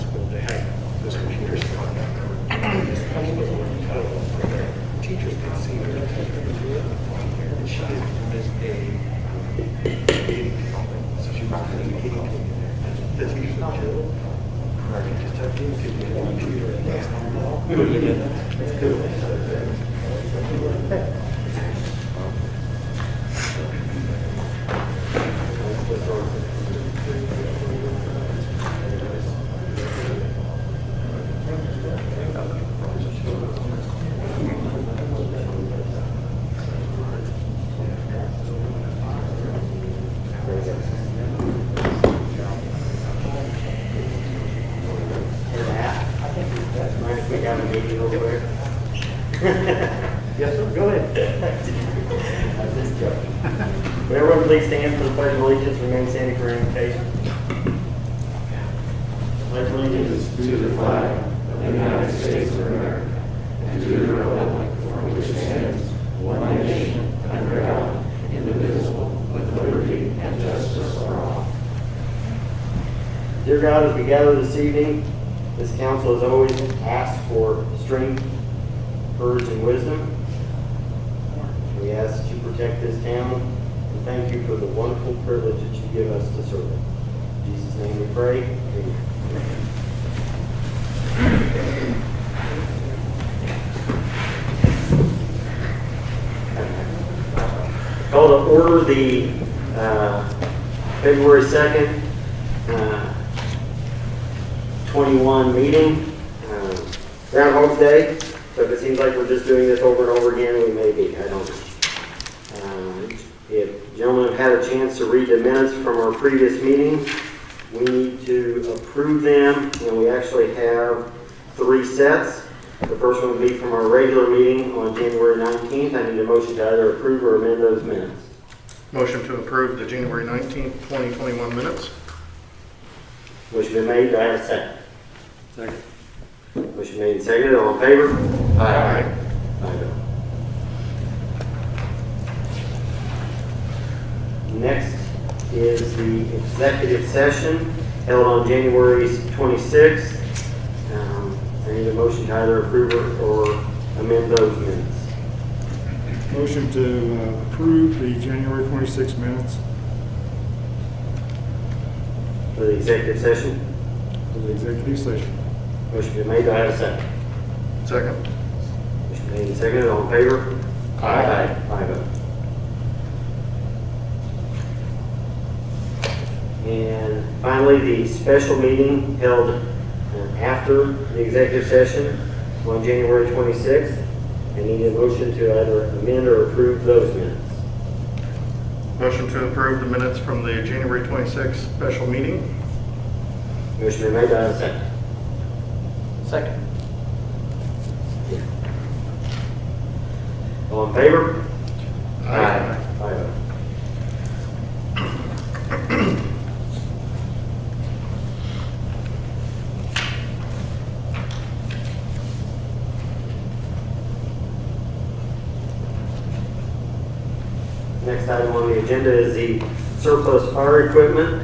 possible to have this computer stuff. It's possible for the teachers can see her. And she did miss a meeting, so she was in a meeting. The teacher not chill. Or you just have to get the computer and that's all. That's cool. We got a meeting over there. Yes, sir, go ahead. I'm just joking. Would everyone please stand for the Pledge of Allegiance and remain standing for invocation? Pledge allegiance To the flag of the United States of America and to the republic for which it stands, one nation, under God, indivisible, with liberty and justice for all. Dear God, as we gather this evening, this council has always asked for strength, courage, and wisdom. We ask that you protect this town, and thank you for the wonderful privilege that you give us to serve it. In Jesus' name we pray. Amen. Call to order the February 2nd, 21 meeting. Groundhog's Day, so if it seems like we're just doing this over and over again, we may be. I don't know. If gentlemen have had a chance to read the minutes from our previous meeting, we need to approve them, and we actually have 3 sets. The first one would be from our regular meeting on January 19th. I need a motion to either approve or amend those minutes. Motion to approve the January 19th, 2021 minutes. Motion been made, do I have a second? Second. Motion made and seconded, all in favor? Aye. Aye. Next is the executive session held on January 26th. I need a motion to either approve or amend those minutes. Motion to approve the January 26 minutes For the executive session, for the executive session. motion been made, do I have a second? Second. Motion made and seconded, all in favor? Aye. Aye vote. And finally, the special meeting held after the executive session on January 26th. I need a motion to either amend or approve those minutes. Motion to approve the minutes from the January 26th special meeting. Motion been made, do I have a second? Second. All in favor? Aye. Aye vote. Next item on the agenda is the surplus fire equipment.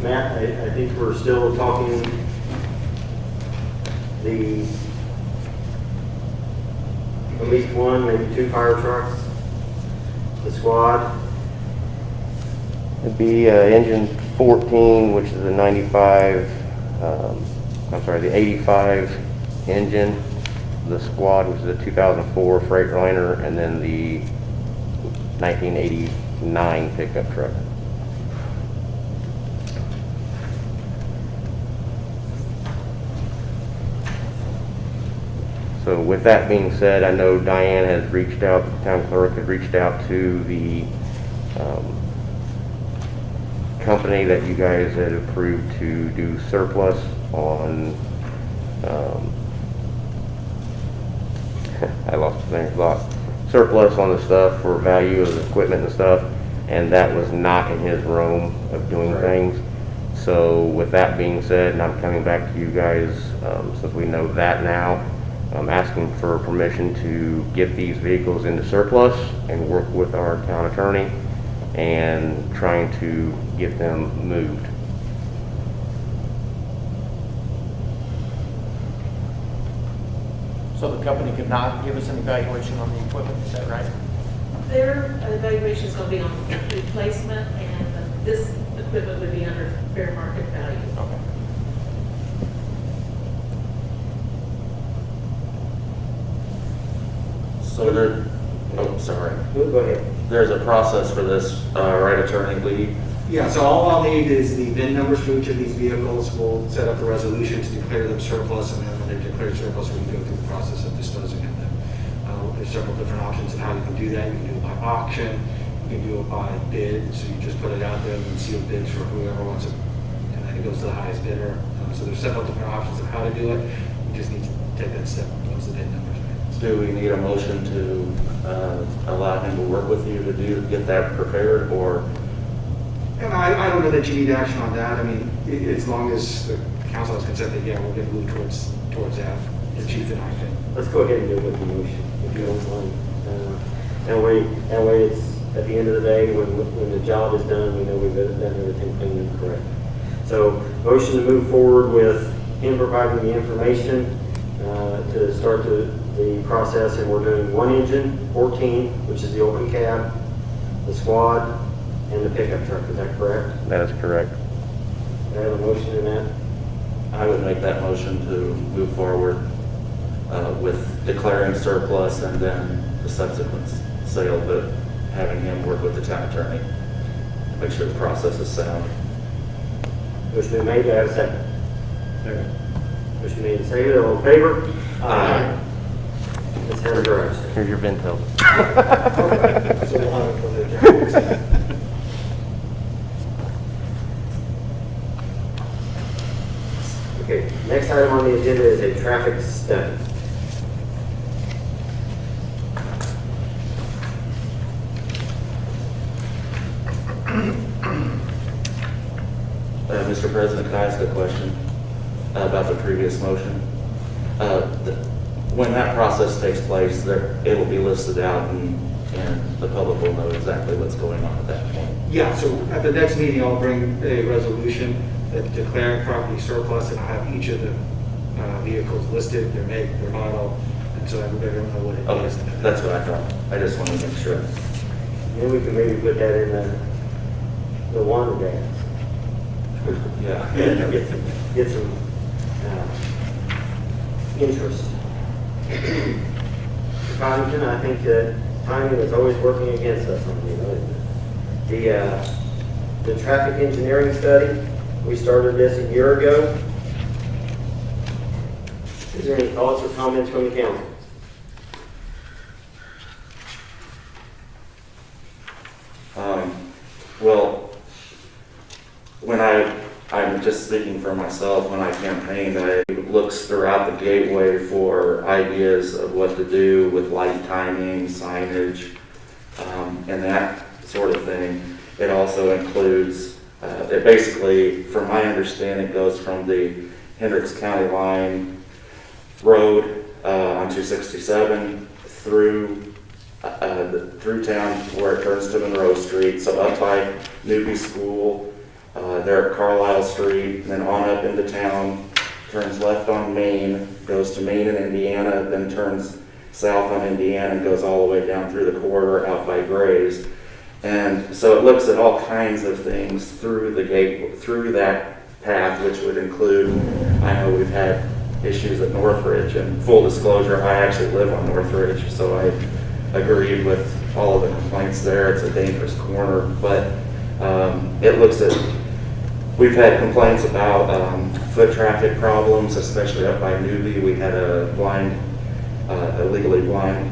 Matt, I think we're still talking at least one, maybe 2 fire trucks, the squad. It'd be engine 14, which is a 95, the 85 engine. The squad, which is a 2004 Freightliner, and then the 1989 pickup truck. So with that being said, I know Diane has reached out, the town clerk had reached out to the company that you guys had approved to do surplus on, I lost the name, surplus on the stuff for value of the equipment and stuff, and that was not in his realm of doing things. So with that being said, and I'm coming back to you guys, since we know that now, I'm asking for permission to get these vehicles into surplus and work with our town attorney and trying to get them moved. So the company could not give us an evaluation on the equipment, is that right? Their evaluation is going to be on replacement, and this equipment would be under fair market value. Okay. So there, oh, sorry. Go ahead. There's a process for this, right, Attorney Lee? Yeah, so all I'll need is the VIN numbers for each of these vehicles. We'll set up the resolution to declare them surplus, and then when they're declared surplus, we can go through the process of disposing of them. There's several different options of how you can do that. You can do it by auction, you can do it by bid, so you just put it out there and seal bids for whoever wants it, and then it goes to the highest bidder. So there's several different options of how to do it. We just need to take that step once the VIN numbers are Do we need a motion to allow him to work with you to get that prepared, or? And I don't know that you need action on that. I mean, as long as the council has consent that, yeah, we're going to move towards that, the chief and I can. Let's go ahead and do it with the motion, if you don't mind. That way it's, at the end of the day, when the job is done, we know we've done everything clean and correct. So, motion to move forward with him providing the information to start the process, and we're doing one engine, 14, which is the open cab, the squad, and the pickup truck. Is that correct? That is correct. Do I have a motion in that? I would make that motion to move forward with declaring surplus and then the subsequent sale, but having him work with the town attorney. Make sure the process is sound. Motion been made. Do I have a second? Second. Motion made and seconded. All in favor? Aye. Ms. Hannah Grimes. Here's your Vento. So we'll have it for the. Okay, next item on the agenda is a traffic study. Mr. President, can I ask a question about the previous motion? When that process takes place, it will be listed out and the public will know exactly what's going on at that point. Yeah, so at the next meeting, I'll bring a resolution that declaring property surplus, and I'll have each of the vehicles listed, their make, their model, and so everybody will know what it Okay, is. that's what I thought. I just wanted to make sure. Then we can maybe put that in the water gas. Yeah. Get some interest. Connington, I think that timing is always working against us on the traffic engineering study. We started this a year ago. Is there any thoughts or comments from the council? Well, when I'm just speaking for myself, when I campaigned, I looks throughout the gateway for ideas of what to do with light timing, signage, and that sort of thing. It also includes, it basically, from my understanding, goes from the Hendricks County line road on 267 through town where it turns to Monroe Street, so up by Newbie School, there at Carlisle Street, and then on up into town, turns left on Main, goes to Main and Indiana, then turns south on Indiana and goes all the way down through the corridor out by Grays. And so it looks at all kinds of things through the gate, through that path, which would include, I know we've had issues at Northridge, and full disclosure, I actually live on Northridge, so I agreed with all of the complaints there. It's a dangerous corner, but it looks at, we've had complaints about foot traffic problems, especially up by Newbie. We had a legally blind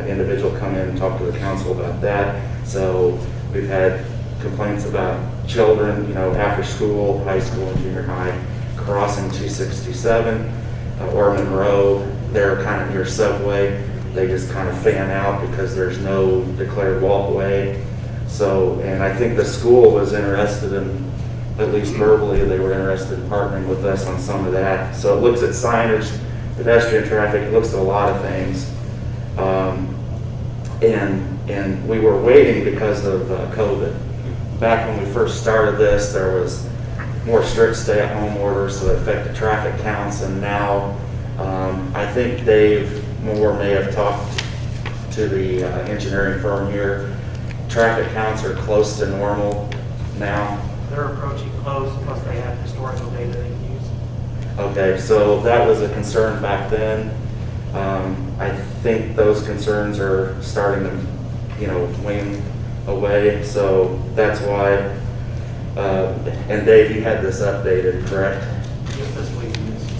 individual come in and talk to the council about that. So we've had complaints about children, after school, high school and junior high, crossing 267 or Monroe. They're kind of near Subway. They just kind of fan out because there's no declared walkway. So, and I think the school was interested in, at least verbally, they were interested in partnering with us on some of that. So it looks at signage, pedestrian traffic, it looks at a lot of things. And And we were waiting because of COVID. Back when we first started this, there was more strict stay-at-home orders, so it affected traffic counts. And now, I think Dave Moore may have talked to the engineering firm here. Traffic counts are close to normal now. They're approaching close, plus they have historical data they can use. Okay, so that was a concern back then. I think those concerns are starting to, wane away, so that's why, and Dave, you had this updated, correct? Just this week.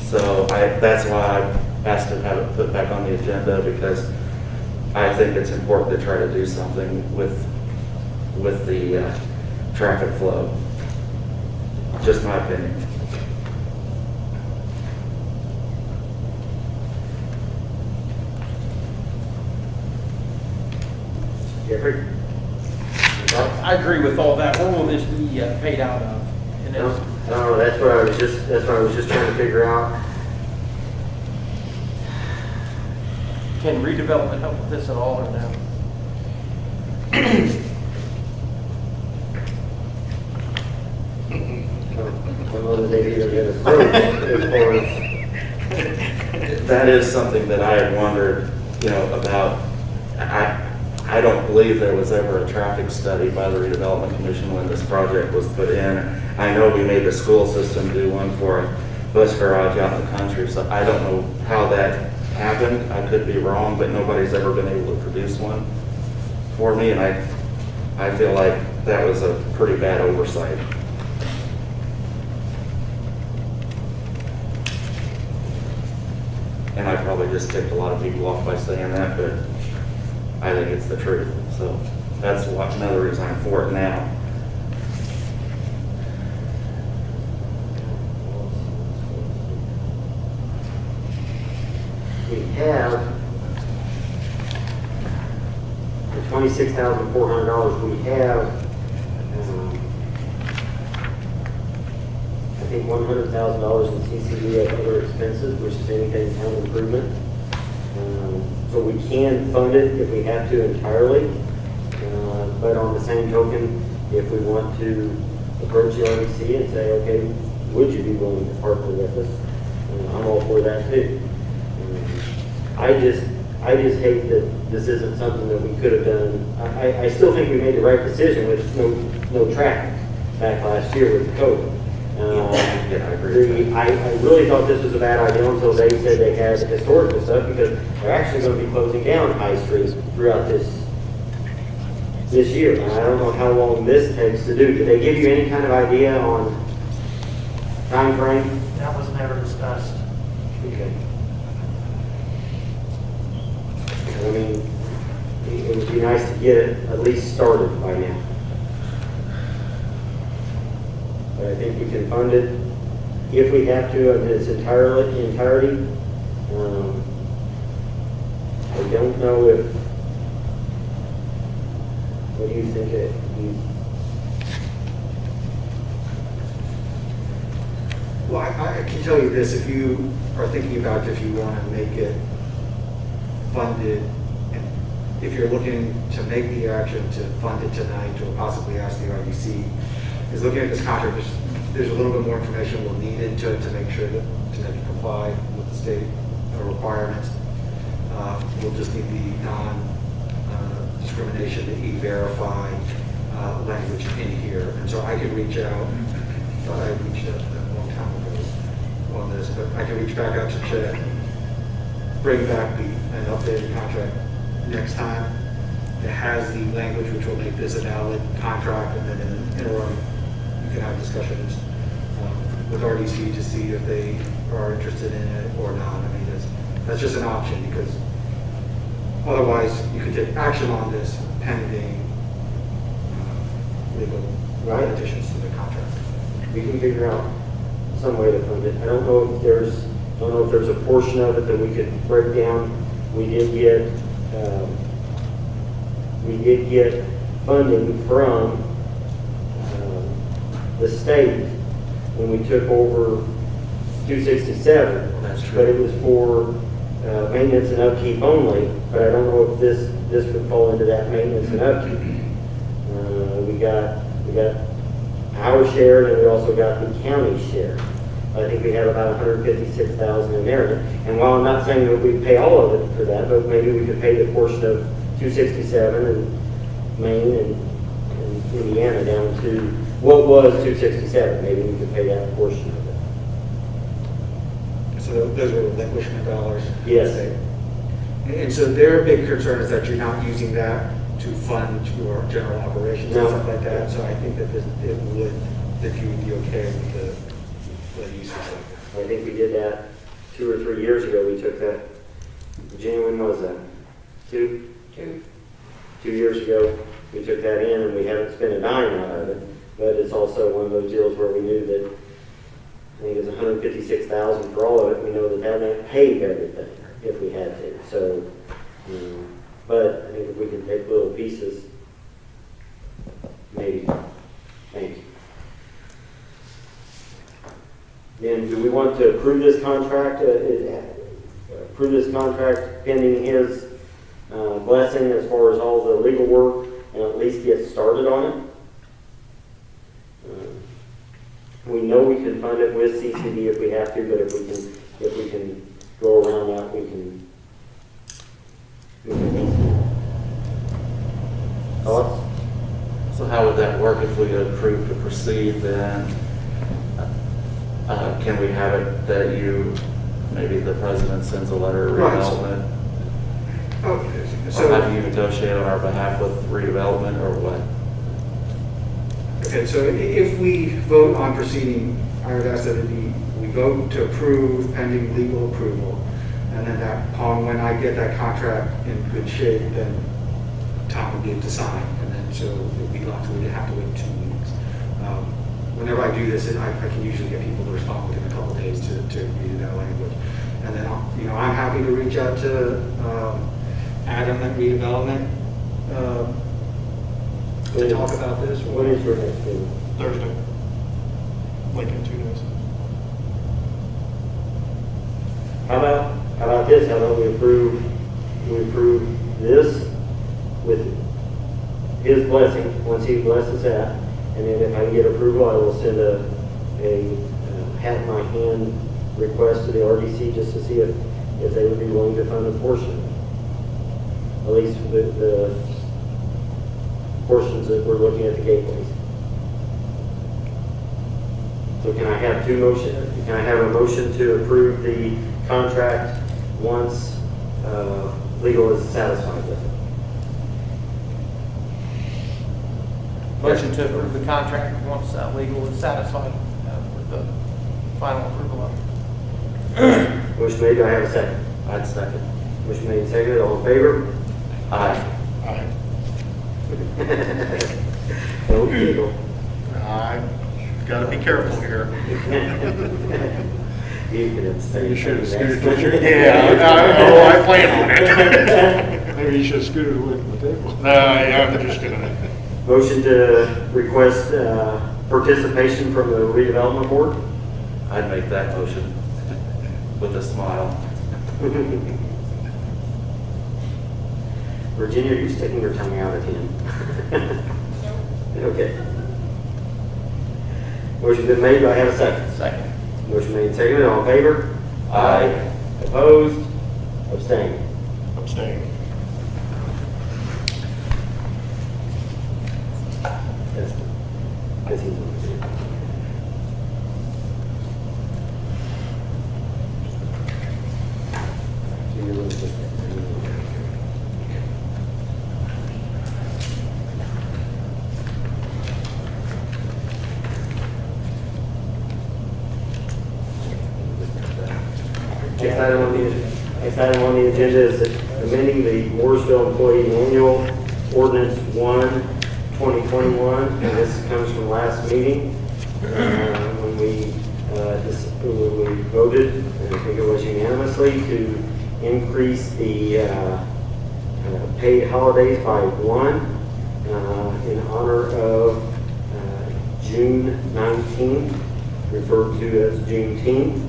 So that's why I asked to have it put back on the agenda, because I think it's important to try to do something with the traffic flow. Just my opinion. Jeffrey? I agree with all that. Where will this be paid out of? And No, it's- no, that's what I was just trying to figure out. Can redevelopment help with this at all or no? Whether they've even been approved as far as, That is something that I had wondered, about. I don't believe there was ever a traffic study by the redevelopment commission when this project was put in. I know we made the school system do one for a bus garage out in the country, so I don't know how that happened. I could be wrong, but nobody's ever been able to produce one for me, and I feel like that was a pretty bad oversight. And I probably just ticked a lot of people off by saying that, but I think it's the truth. So that's another reason I'm for it now. we have the $26,400, we have, I think $100,000 in CCD of other expenses, which is anything town improvement. So we can fund it if we have to entirely. But on the same token, if we want to approach the RDC and say, okay, would you be willing to partner with us? I'm all for that too. I just hate that this isn't something that we could have done. I still think we made the right decision with no traffic back last year with COVID. Yeah, I agree. I really thought this was a bad idea until they said they had historical stuff, because they're actually going to be closing down High Street throughout this year. And I don't know how long this takes to do. Did they give you any kind of idea on time frame? That was never discussed. Okay. I mean, it would be nice to get it at least started by now. But I think we can fund it if we have to in its entirety. I don't know if, what do you think? Well, I can tell you this, if you are thinking about if you want to make it funded, and if you're looking to make the action to fund it tonight or possibly ask the RDC, is looking at this contract, there's a little bit more information we'll need into it to make sure that, to make it comply with the state requirements. We'll just need the non-discrimination, the E-Verify language in here. And so I can reach out, thought I reached out a long time ago on this, but I can reach back out to Chet, bring back an updated contract next time that has the language which will make this a valid contract, and then in the interim, you can have discussions with RDC to see if they are interested in it or not. I mean, that's just an option, because otherwise you could take action on this pending legal additions to the contract. We can figure out some way to fund it. I don't know if there's a portion of it that we could break down. We did get funding from the state when we took over 267. That's true. But it was for maintenance and upkeep only. But I don't know if this this would fall into that maintenance and upkeep. We got our share, and we also got the county share. I think we have about $156,000 in there. And while I'm not saying that we pay all of it for that, but maybe we could pay the portion of 267 and Maine and Indiana down to what was 267. Maybe we could pay that portion of it. So those are relinquishment dollars? Yes. And so their big concern is that you're not using that to fund your general operations and No. stuff like that. So I think that that you would be okay with the usage like that. I think we did that 2 or 3 years ago. We took that, Virginia, when was that? 2 years ago, we took that in, and we haven't spent a dime out of it. But it's also one of those deals where we knew that, I think it's $156,000 for all of it. We know that that won't pay everything if we had to. So, but I think if we can take little pieces, maybe. Thank you. Then, do we want to approve this contract? Approve this contract pending his blessing as far as all the legal work, and at least get started on it? We know we can fund it with CCD if we have to, but if we can go around that, we can. Thoughts? So how would that work if we approve to proceed then? Can we have it that maybe the president sends a letter of Right. redevelopment? Okay. Or how do you negotiate on our behalf with redevelopment or what? Okay, so if we vote on proceeding, I would ask that we vote to approve pending legal approval. And then upon when I get that contract in good shape, then Tom would get to sign. And then so we'd have to wait 2 weeks. Whenever I do this, I can usually get people to respond within a couple of days to agree to that language. And then, I'm happy to reach out to Adam at redevelopment to talk about this. When is your next meeting? Thursday. Like in 2 days. How about this? How about we approve this with his blessing, once he blesses that, and then if I can get approval, I will send a hat in my hand request to the RDC just to see if they would be willing to fund a portion. At least the portions that we're looking at the gateways. So can I have a motion to approve the contract once legal is satisfied with it? Motion to approve the contract once legal is satisfied with the final approval of it. Motion made, do I have a second? I'd second. Motion made, seconded, all in favor? Aye. No legal. Gotta be careful here. You can abstain. You should have scooted Next. with your, yeah, I plan on it. Maybe you should have scooted away from the table. No, I'm just gonna. Motion to request participation from the redevelopment board? I'd make that motion with a smile. Virginia, are you sticking your tongue out at him? Okay. Motion been made, do I have a second? Second. Motion made and seconded, all in favor? Aye. Opposed? Abstained? Abstain. Yes, he's. Next item on the agenda is amending the Morrisville Employee Manual, Ordinance 1/2021, and this comes from last meeting, when we voted, and I think it was unanimously, to increase the paid holidays by 1 in honor of June 19th, referred to as Juneteenth.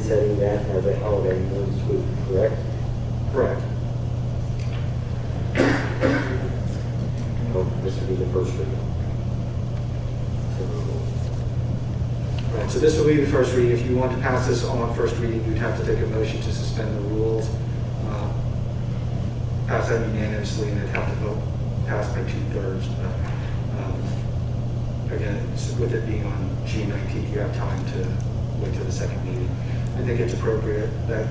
setting that as a holiday next week, correct? Correct. Oh, this would be the first reading. Right, so this will be the first reading. If you want to pass this on first reading, you'd have to take a motion to suspend the rules. Pass that unanimously, and it'd have to vote pass by 2/3. Again, with it being on June 19th, you have time to wait till the second meeting. I think it's appropriate that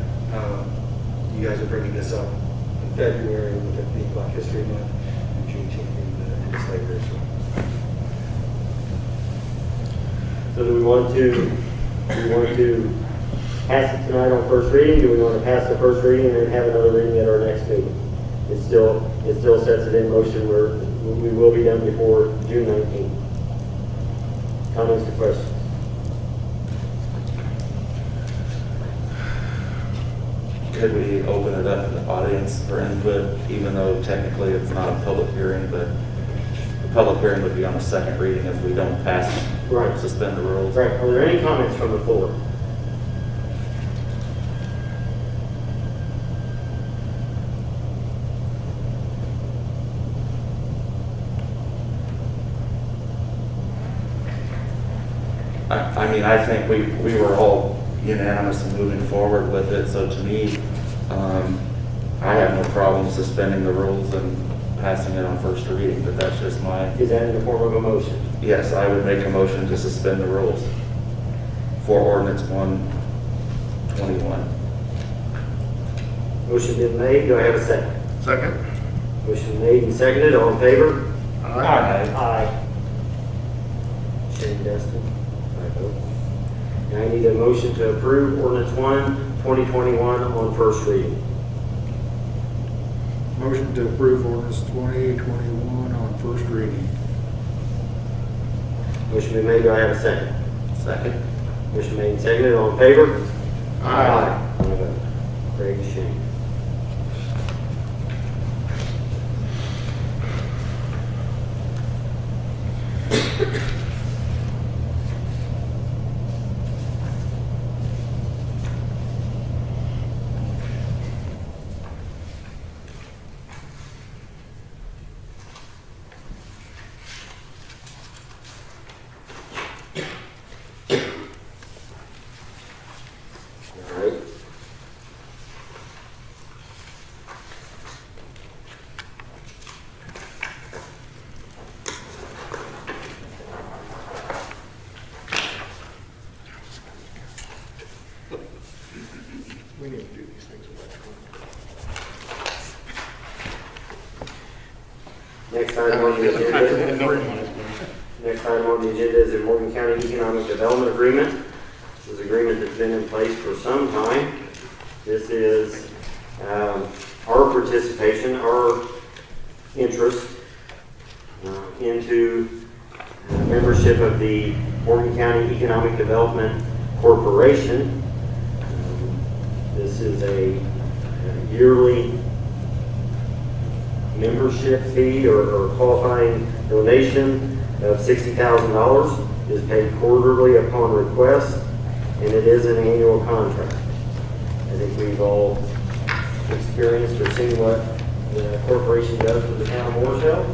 you guys are bringing this up in February with it being Black History Month and Juneteenth being the slavery as well. So do we want to pass it tonight on first reading? Do we want to pass the first reading and then have another reading at our next meeting? It still sets it in motion where we will be done before June 19th. Comments or questions? Could we open it up to the audience for input, even though technically it's not a public hearing, but the public hearing would be on a second reading if we don't pass, Right. suspend the rules? Right, are there any comments from the floor? I mean, I think we were all unanimous in moving forward with it, so to me, I have no problem suspending the rules and passing it on first reading, but that's just my, Is that in the form of a motion? yes, I would make a motion to suspend the rules for ordinance 121. Motion been made, do I have a second? Second? Motion made and seconded, all in favor? Aye. Aye. Shane Destin, I vote. Now I need a motion to approve ordinance 1/2021 on first reading. Motion to approve ordinance 2021 on first reading. Motion been made, do I have a second? Second. Motion made and seconded, all in favor? Aye. I vote. Craig Shane. All right. We need to do these things electronically. Next item on the agenda. Next item on the agenda is the Morgan County Economic Development Agreement. This is an agreement that's been in place for some time. This is our participation, our interest into membership of the Morgan County Economic Development Corporation. This is a yearly membership fee or qualifying donation of $60,000 is paid quarterly upon request, and it is an annual contract. I think we've all experienced or seen what the corporation does for the town of Morrisville.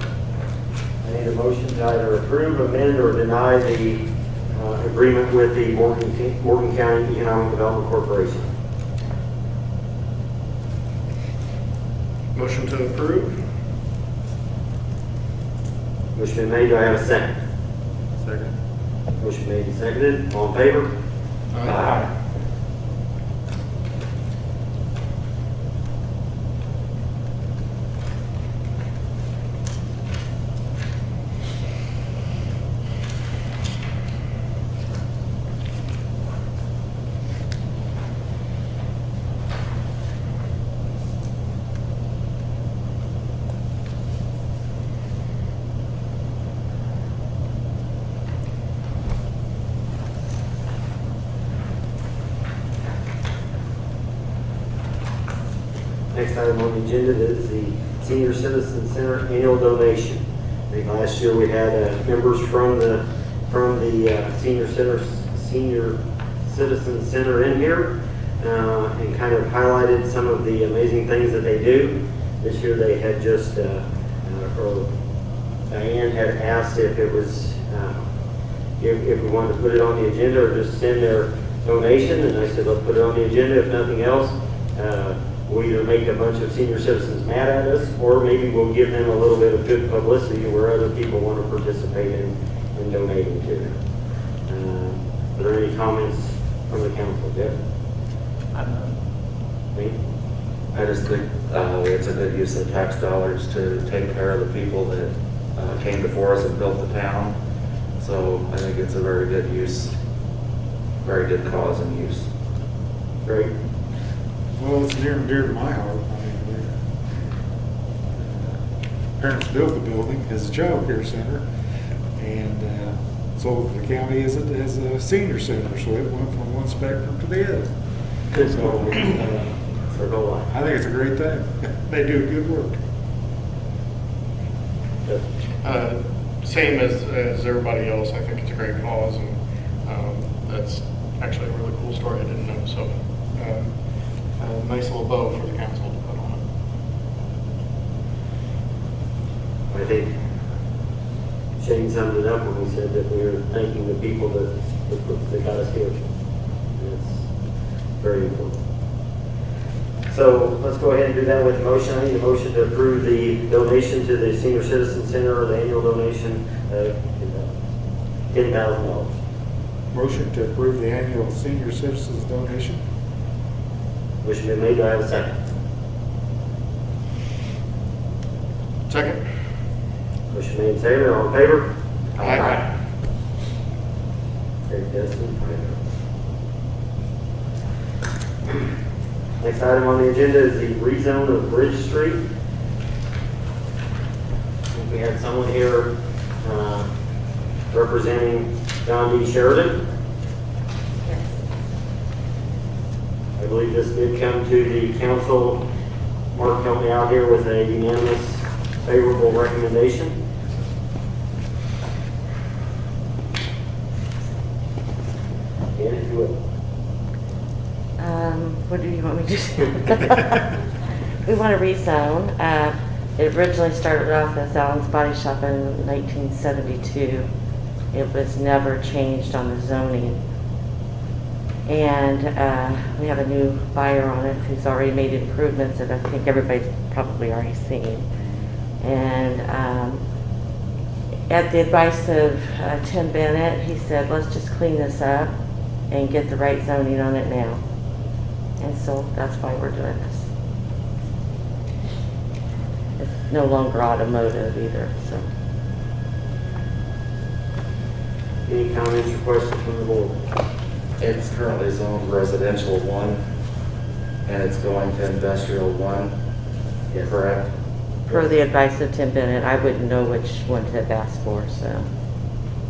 I need a motion to either approve, amend, or deny the agreement with the Morgan County Economic Development Corporation. Motion to approve? Motion been made, do I have a second? Second. Motion made and seconded, all in favor? Aye. Next item on the agenda is the Senior Citizen Center annual donation. I think last year we had members from the Senior Citizen Center in here. and kind of highlighted some of the amazing things that they do. This year they had just, or Diane had asked if it was, if we wanted to put it on the agenda or just send their donation, and I said, let's put it on the agenda, if nothing else. We'll either make a bunch of senior citizens mad at us, or maybe we'll give them a little bit of good publicity where other people want to participate in donating to them. Are there any comments from the council, Jeff? Me? I just think it's a good use of tax dollars to take care of the people that came before us and built the town. So I think it's a very good use, very good cause and use. Great. Well, it's near and dear to my heart. I mean, parents built the building as a child care center, and so the county has a senior center, so it went from one spectrum to the other. So Circle line. I think it's a great thing. They do good work. Same as everybody else, I think it's a great cause, and that's actually a really cool story I didn't know, so a nice little bow for the council to put on it. I think Shane summed it up when he said that we were thanking the people that got us here. And it's very important. So let's go ahead and do that with a motion. I need a motion to approve the donation to the Senior Citizen Center, or the annual donation of $10,000. Motion to approve the annual senior citizens donation. Motion been made. Do I have a second? Second. Motion made, seconded. All in favor? Aye. Very Destin. Next item on the agenda is the rezone of Bridge Street. I think we had someone here representing John D. Sheridan. I believe this did come to the council. Mark helped me out here with a unanimous favorable recommendation. And if you will. What do you want me to do? We want to rezone. It originally started off as Allen's Body Shop in 1972. It was never changed on the zoning. And we have a new buyer on it who's already made improvements that I think everybody's probably already seen. And at the advice of Tim Bennett, he said, let's just clean this up and get the right zoning on it now. And so that's why we're doing this. It's no longer automotive either, so. Any comments or questions from the board? It's currently zoned residential 1, and it's going to industrial 1, correct? Per the advice of Tim Bennett, I wouldn't know which one to have asked for, so.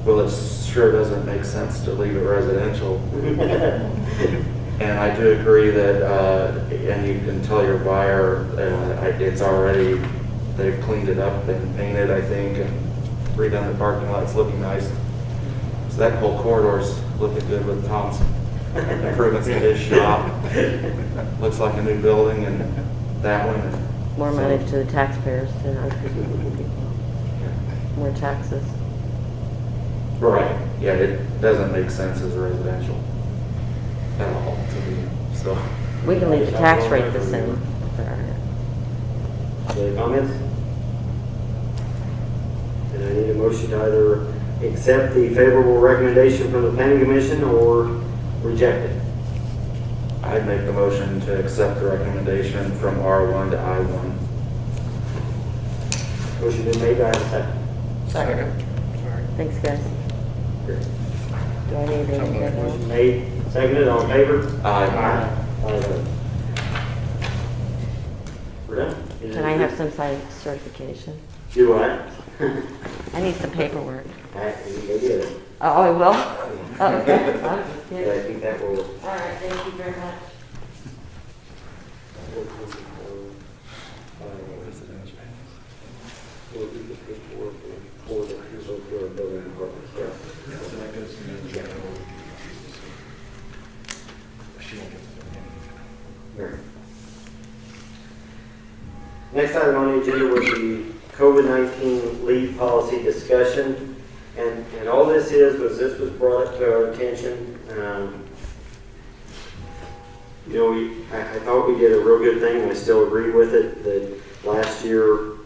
Well, it sure doesn't make sense to leave it residential. And I do agree that, and you can tell your buyer, it's already, they've cleaned it up and painted, I think, and redone the parking lot. It's looking nice. So that whole corridor's looking good with Tom's improvements to his shop. Looks like a new building, and that one. More money to the taxpayers than other people. More taxes. Right. Yeah, it doesn't make sense as a residential at all to me, so. We can leave the tax rate the same. Any comments? And I need a motion to either accept the favorable recommendation from the planning commission or reject it. I'd make the motion to accept the recommendation from R1 to I1. Motion been made. Do I have a second? Second. Thanks, guys. Do I need anything else? Motion made, seconded. All in favor? Aye. Aye. We're done. Can I have some side certification? Do what? I need some paperwork. You go get it. Oh, I will? Oh, okay. I'm just Yeah, I kidding. think that will. All right, thank you very much. Next item on the agenda was the COVID-19 leave policy discussion. And all this was brought up to our attention. I thought we did a real good thing, and I still agree with it, that last year,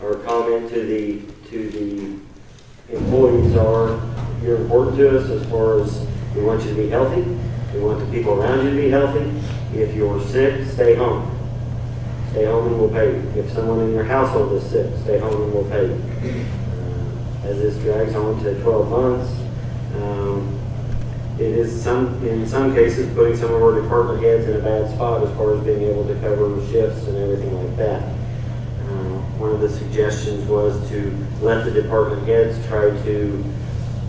our comment to the employees are, you're important to us as far as we want you to be healthy. We want the people around you to be healthy. If you're sick, stay home. Stay home and we'll pay you. If someone in your household is sick, stay home and we'll pay you. As this drags on to 12 months, it is in some cases putting some of our department heads in a bad spot as far as being able to cover shifts and everything like that. One of the suggestions was to let the department heads try to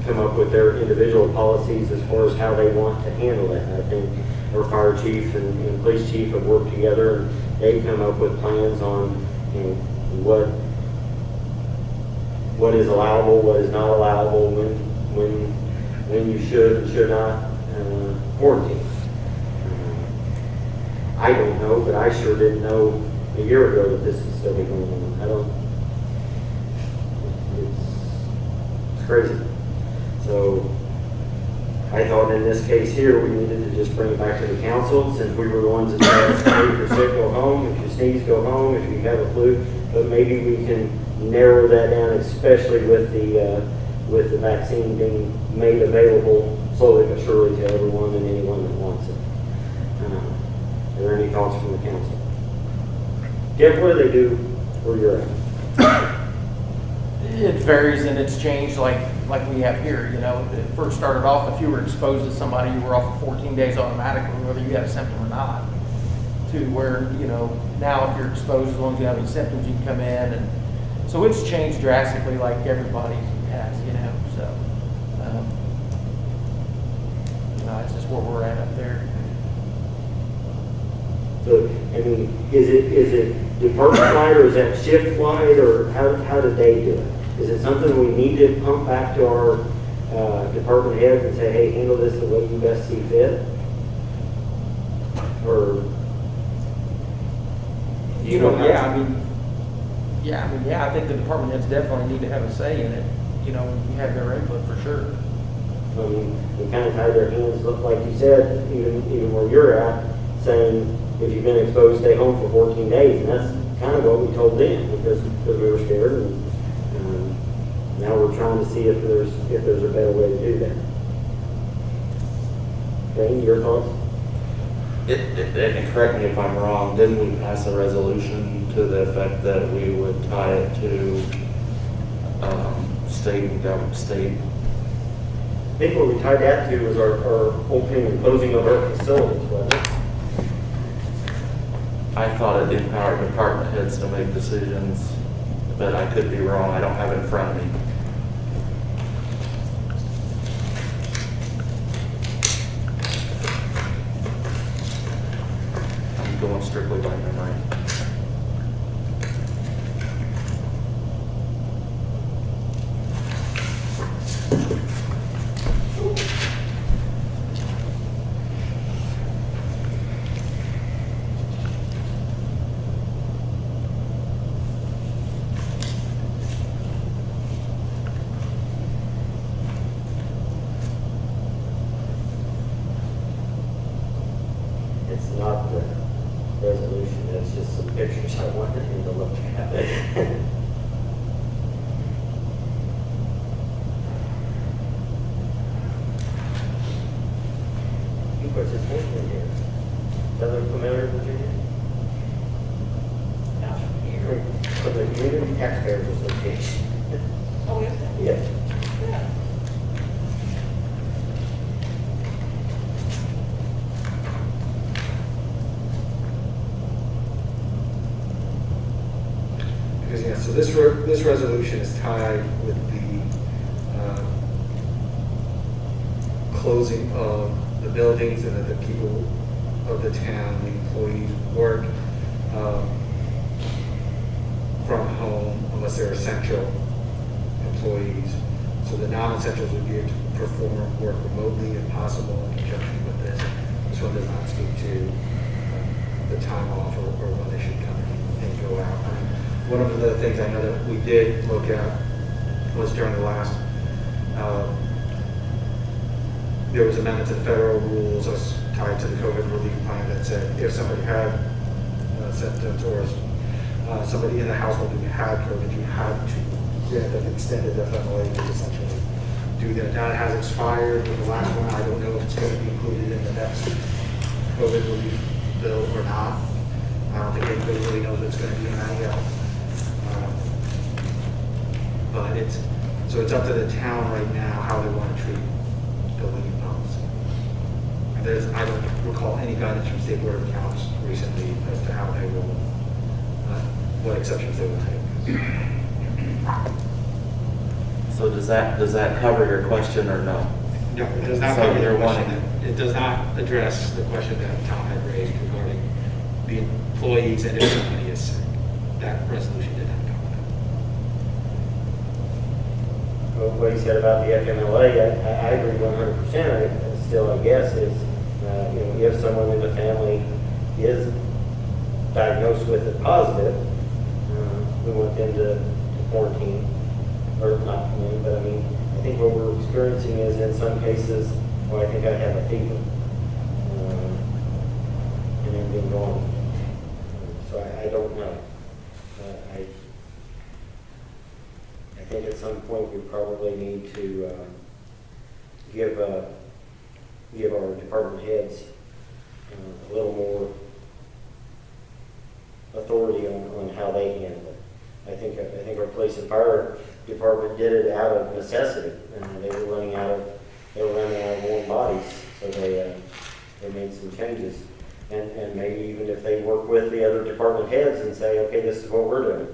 come up with their individual policies as far as how they want to handle that. I think our fire chief and police chief have worked together, and they've come up with plans on what is allowable, what is not allowable, when you should and should not quarantine. I don't know, but I sure didn't know a year ago that this is still going on. It's crazy. So I thought in this case here, we needed to just bring it back to the council, since we were the ones that said, hey, if you're sick, go home. If you sneeze, go home. If you have a flu, but maybe we can narrow that down, especially with the vaccine being made available slowly but surely to everyone and anyone that wants it. Are there any thoughts from the council? Jeff, what do they do where you're at? It varies and it's changed like we have here. You know, it first started off, if you were exposed to somebody, you were off for 14 days automatically, whether you had a symptom or not. To where, you know, now if you're exposed, as long as you have any symptoms, you can come in. And so it's changed drastically like everybody has, you know. So, it's just where we're at up there. So, I mean, is it department-wide, or is that shift-wide, or how did they do it? Is it something we need to pump back to our department heads and say, hey, handle this the way you best see fit? Or, I think the department heads definitely need to have a say in it. You know, you have their input for sure. I mean, we kind of tied their hands, look like you said, even where you're at, saying if you've been exposed, stay home for 14 days, and that's kind of what we told them because we were scared, and now we're trying to see if there's a better way to do that. Dane, your thoughts? And correct me if I'm wrong, didn't we pass a resolution to the effect that we would tie it to state and government, state? I think what we tied that to was our opening and closing of our facilities, wasn't it? I thought it empowered department heads to make decisions, but I could be wrong. I don't have it in front of me. I'm going strictly by memory. It's not the resolution, it's just some pictures I wanted him to look at. He puts his hand in here. Does that look familiar, Virginia? For the Community Taxpayers Association. Oh, is it? Yes. Yeah. Because, yeah, so this resolution is tied with the closing of the buildings and that the people of the town, the employees, work from home unless they're essential employees. So the non-essentials would be able to perform work remotely if possible in conjunction with this. So also does not speak to the time off or when they should come and go out. One of the things I know that we did look at was during the last, there was amendment to federal rules as tied to the COVID relief plan that said if somebody had symptoms or somebody in the household who had COVID, you had to grant them extended FMLA to essentially do that. Now it has expired with the last one. I don't know if it's going to be included in the next COVID relief bill or not. I don't think anybody really knows what's going to be in that yet. But so it's up to the town right now how they want to treat the leave policy. And I don't recall any guidance from State Board of Accounts recently as to how they will, what exceptions they will take. So does that cover your question or no? No, it does not So cover you're the question. wanting- It does not address the question that Tom had raised regarding the employees and if somebody is sick. That resolution did not cover that. What he said about the FMLA, I agree 100%. Still, I guess, is, if someone in the family is diagnosed with it positive, we want them to quarantine, or not come in, but I mean, I think what we're experiencing is in some cases, well, I think I have a fever, and then being gone. So I don't know. I think at some point we probably need to give our department heads a little more authority on how they handle it. I think our police and fire department did it out of necessity, and they were running out of warm bodies, so they made some changes. And maybe even if they work with the other department heads and say, okay, this is what we're doing.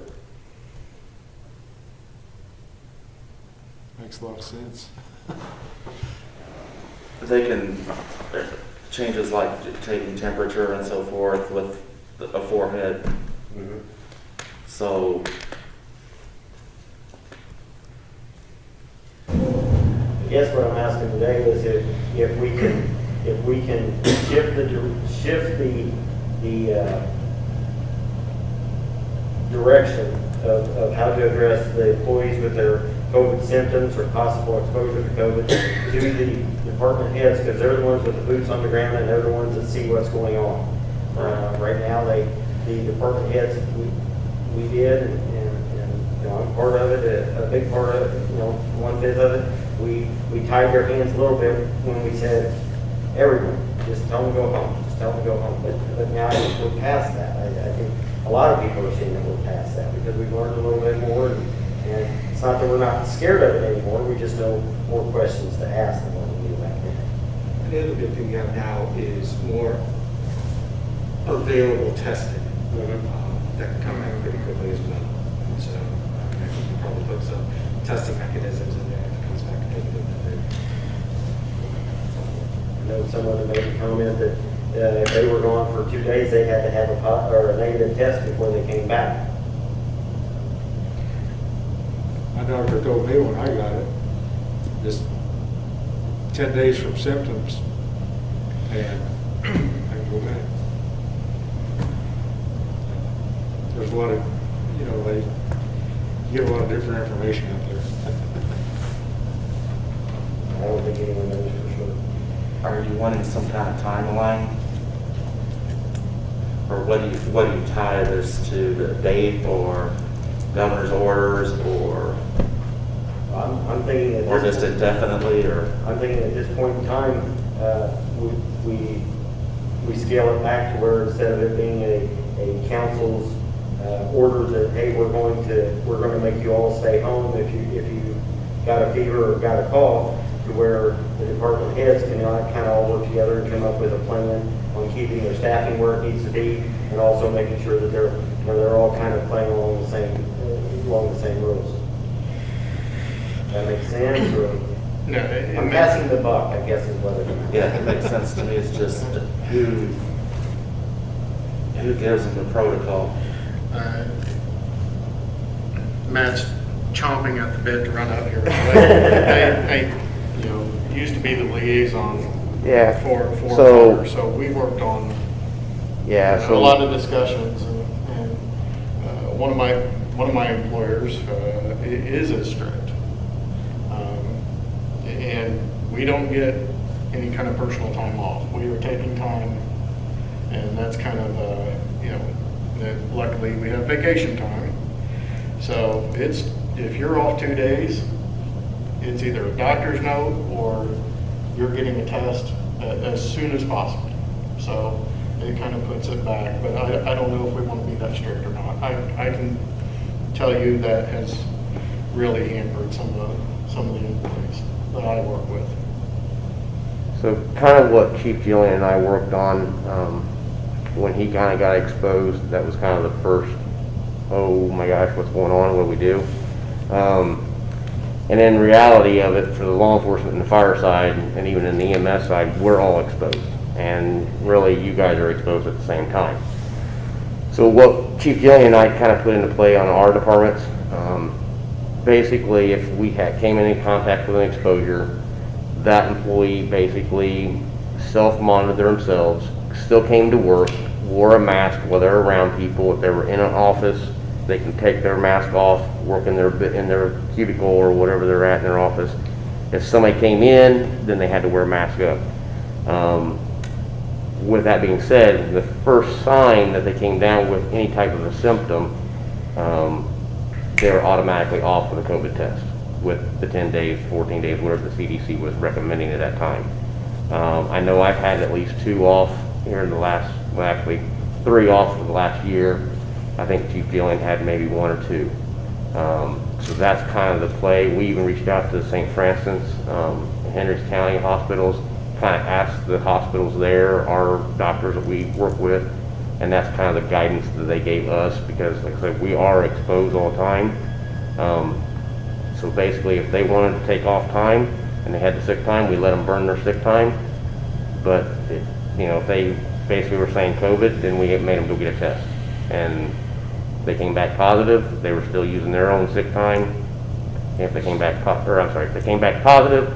Makes a lot of sense. They can, changes like taking temperature and so forth with a forehead. Mm-hmm. So I guess what I'm asking today is if we can shift the direction of how to address the employees with their COVID symptoms or possible exposure to COVID to the department heads, because they're the ones with the boots on the ground and they're the ones that see what's going on. Right now, the department heads, we did, and I'm part of it, a big part of it, 1/5 of it. We tied their hands a little bit when we said, everyone, just tell them to go home, just tell them to go home. But now I think we're past that. I think a lot of people are seeing that we're past that because we've learned a little bit more. And it's not that we're not scared of it anymore, we just know more questions to ask than what we knew back then. And the other good thing we have now is more available testing that can come in pretty quickly as well. And so I think we can probably put some testing mechanisms in there if it comes back negative. I know someone made a comment that if they were gone for 2 days, they had to have a negative test before they came back. My doctor told me when I got it, just 10 days from symptoms, and I can go back. There's a lot of, they get a lot of different information out there. I don't think anyone knows for sure. are you wanting some kind of timeline? Or what do you tie this to, the date or governor's orders or I'm thinking that or just indefinitely or? I'm thinking at this point in time, we scale it back to where instead of it being a council's order that, hey, we're going to make you all stay home if you got a fever or got a cough, to where the department heads can kind of all work together and come up with a plan on keeping their staffing where it needs to be, and also making sure that they're all kind of playing along the same rules. That makes sense? Or No, I'm passing the buck, I guess is what it is. Yeah, it makes sense to me. It's just who gives them the protocol. Matt's chomping at the bit to run up here. I used to be the liaison Yeah. for So- fire. So we worked on Yeah, a lot so, of discussions, and one of my employers is as strict, and we don't get any kind of personal time off. We are taking time, and that's kind of that luckily we have vacation time. So if you're off 2 days, it's either a doctor's note or you're getting a test as soon as possible. So it kind of puts it back, but I don't know if we want to be that strict or not. I can tell you that has really hampered some of the employees that I work with. so kind of what Chief Jillian and I worked on, when he kind of got exposed, that was kind of the first, oh my gosh, what's going on, what do we do? And in reality of it, for the law enforcement and the fire side, and even in the EMS side, we're all exposed. And really, you guys are exposed at the same time. So what Chief Jillian and I kind of put into play on our departments, basically, if we came in contact with an exposure, that employee basically self-monitored themselves, still came to work, wore a mask while they're around people. If they were in an office, they can take their mask off, work in their cubicle or whatever they're at in their office. If somebody came in, then they had to wear a mask up. With that being said, the first sign that they came down with any type of a symptom, they were automatically off with a COVID test with the 10 days, 14 days, whatever the CDC was recommending at that time. I know I've had at least 2 off here in the last, well actually 3 off in the last year. I think Chief Jillian had maybe 1 or 2. So that's kind of the play. We even reached out to St. Francis, Henry County hospitals, kind of asked the hospitals there, our doctors that we work with, and that's kind of the guidance that they gave us, because like I said, we are exposed all the time. So basically, if they wanted to take off time and they had the sick time, we let them burn their sick time. But if they basically were saying COVID, then we made them go get a test, and they came back positive. They were still using their own sick time. And if they came back, if they came back positive,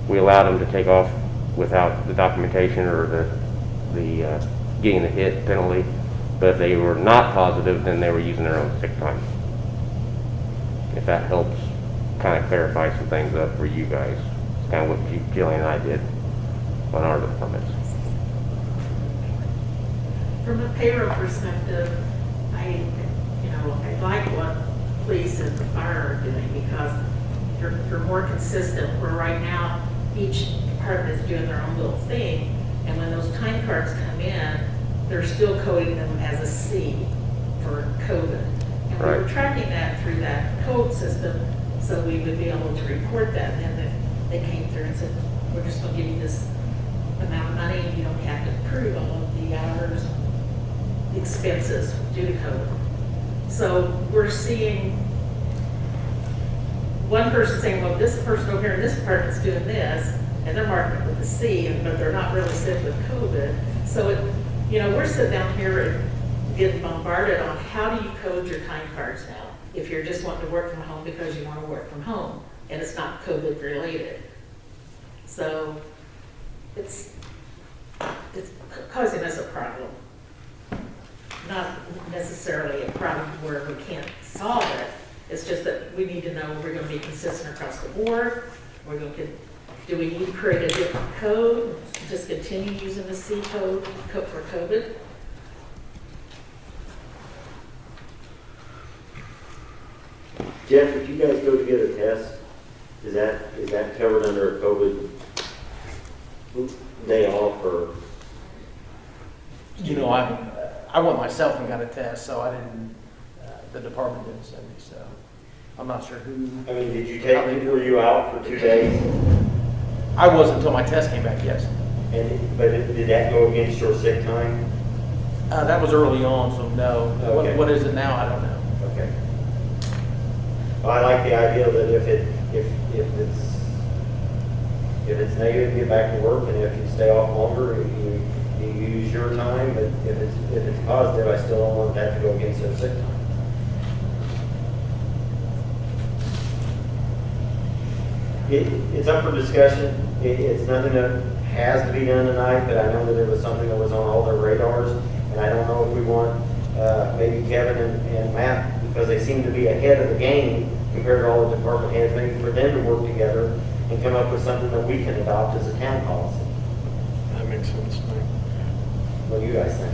we allowed them to take off without the documentation or the getting the hit penalty. But if they were not positive, then they were using their own sick time. If that helps kind of clarify some things up for you guys. It's kind of what Chief Jillian and I did on our departments. From a payroll perspective, I like what police and the fire are doing, because they're more consistent, where right now each department is doing their own little thing, and when those time cards come in, they're still coding them as a C for COVID. And we were Right. tracking that through that code system, so we would be able to report that. And then they came through and said, we're just going to give you this amount of money, and you don't have to prove all of the hours, expenses due to COVID. So we're seeing one person saying, well, this person over here in this department's doing this, and they're marking it with a C, but they're not really sick with COVID. So we're sitting down here and getting bombarded on how do you code your time cards now if you're just wanting to work from home because you want to work from home and it's not COVID related. So it's causing us a problem. Not necessarily a problem where we can't solve it. It's just that we need to know we're going to be consistent across the board. Do we need to create a different code? Just continue using the C code for COVID? Jeff, if you guys go to get a test, is that covered under a COVID day off, or? I went myself and got a test, so I didn't, the department didn't send me, so I'm not sure who. I mean, were you out for 2 days? I was until my test came back, yes. But did that go against your sick time? That was early on, so no. Okay. What is it now? I don't know. Okay. Well, I like the idea that if it's negative, get back to work, and if you stay off longer, you use your time. But if it's positive, I still don't want that to go against their sick time. It's up for discussion. It's nothing to has to be done tonight, but I know that it was something that was on all their radars. And I don't know if we want, maybe Kevin and Matt, because they seem to be ahead of the game compared to all the department heads, maybe for them to work together and come up with something that we can adopt as a town policy. That makes sense to me. What do you guys think?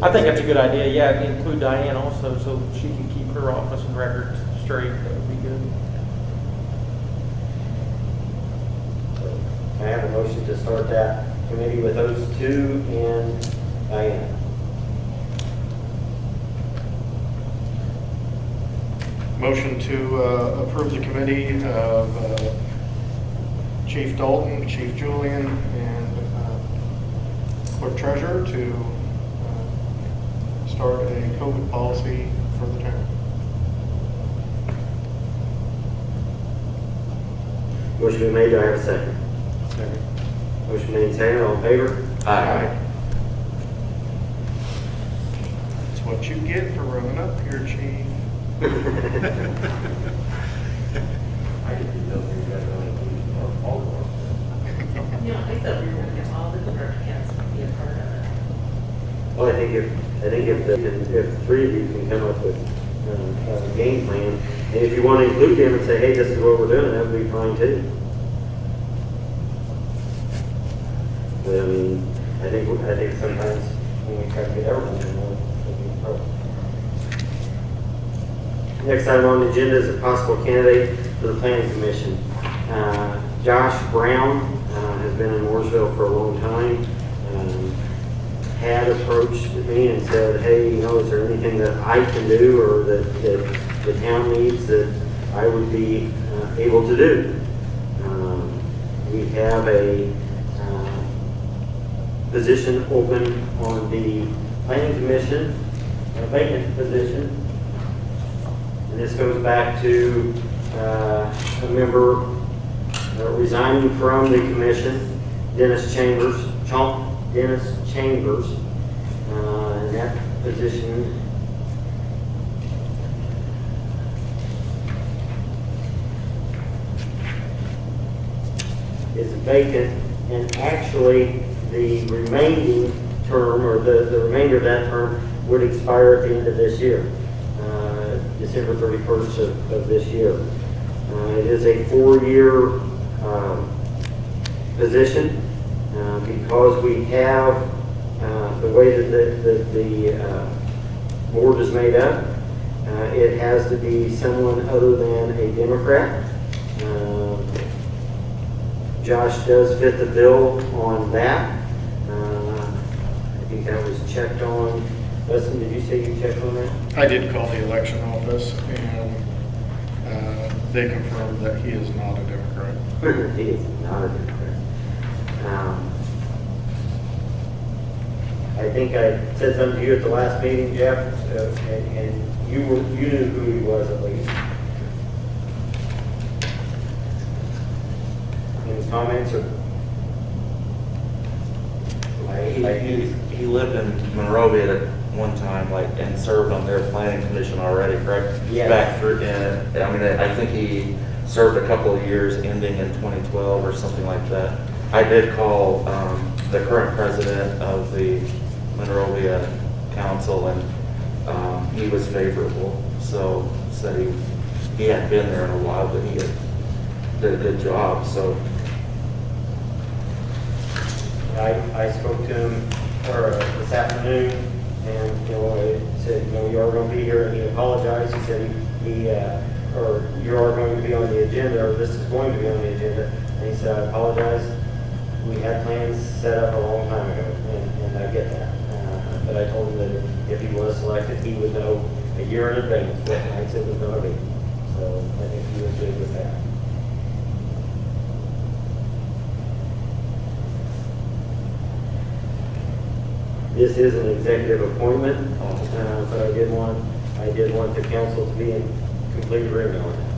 I think that's a good idea, yeah, include Diane also, so she can keep her office and records straight, that would be good. I have a motion to start that committee with those two and Diane. Motion to approve the committee of Chief Dalton, Chief Julian, and Clerk Treasurer to start a COVID policy for the town. Motion been made, do I have a second? Second. Motion made, second, all in favor? Aye. That's what you get for running up here, Chief. I didn't know you guys were all of them. Yeah, I thought we were gonna get all the department heads to be a part of it. Well, I think if three of you can come up with a game plan, and if you want to include them and say, hey, this is what we're doing, that would be fine too. But I mean, I think sometimes when we try to get everyone involved, it'll be a problem. Next item on the agenda is a possible candidate for the planning commission. Josh Brown has been in Morrisville for a long time. Had approached me and said, hey, you know, is there anything that I can do or that the town needs that I would be able to do? We have a position open on the planning commission, a vacant position. And this goes back to a member resigning from the commission, Dennis Chambers, and that position is vacant, and actually the remaining term, or the remainder of that term, would expire at the end of this year, December 31st of this year. It is a 4-year position. Because we have the way that the board is made up, it has to be someone other than a Democrat. Josh does fit the bill on that. I think that was checked on. Dustin, did you say you checked on that? I did call the election office, and they confirmed that he is not a Democrat. He is not a Democrat. I think I said something to you at the last meeting, Jeff, and you knew who he was at least. Any comments or? He lived in Monrovia at one time, and served on their planning commission already, correct? Yes. Back through, I think he served a couple of years ending in 2012 or something like that. I did call the current president of the Monrovia Council, and he was favorable. So said he hadn't been there in a while, but he did a good job. So I spoke to him this afternoon, and I said, you are going to be here, and he apologized. He said you are going to be on the agenda, or this is going to be on the agenda. And he said, I apologize. We had plans set up a long time ago, and I get that. But I told him that if he was selected, he would know a year in advance what nights it was going to be. So I think he was good with that. This is an executive appointment, but I did want the council to be in complete agreement on that.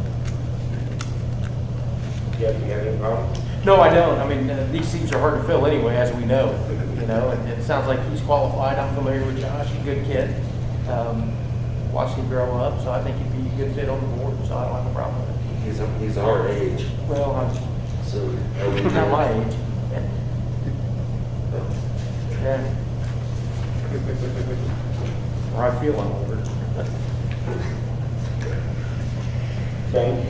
Jeff, do you have any problem? No, I don't. I mean, these seats are hard to fill anyway, as we know, and it sounds like he's qualified. I'm familiar with Josh, he's a good kid. Watched him grow up, so I think he'd be a good fit on the board, so I don't have a problem with it. he's our age. Well, So I'm not my age. Yeah. Or I feel I'm older. Shane?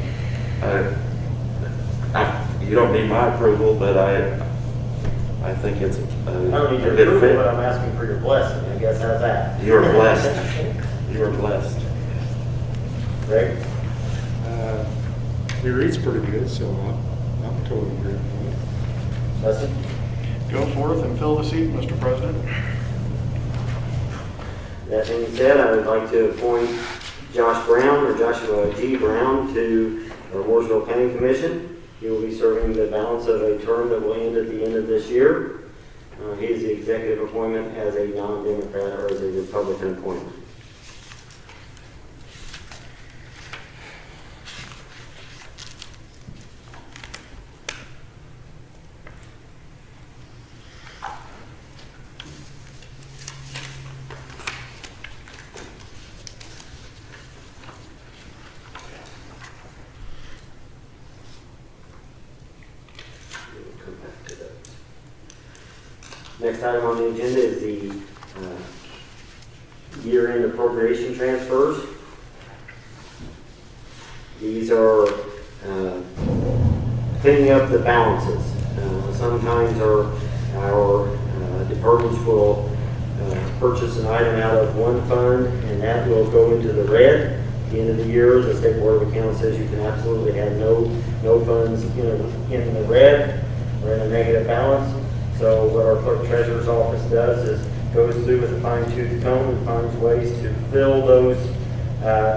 You don't need my approval, but I think it's a I don't need your good approval, fit. but I'm asking for your blessing, I guess, how's that? You are blessed. You are blessed. Greg? He reads pretty good, so I'm totally agreeing with it. Dustin? Go forth and fill the seat, Mr. President. That being said, I would like to appoint Joshua G. Brown to the Morrisville County Commission. He will be serving the balance of a term that will end at the end of this year. He is the executive appointment as a non-Democrat or as a Republican appointment. Come back to those. Next item on the agenda is the year-end appropriation transfers. These are cleaning up the balances. Sometimes our departments will purchase an item out of one fund, and that will go into the red. At the end of the year, the State Board of Accounts says you can absolutely have no funds in the red or in a negative balance. So what our clerk treasurer's office does is goes through with a fine-tooth comb and finds ways to fill those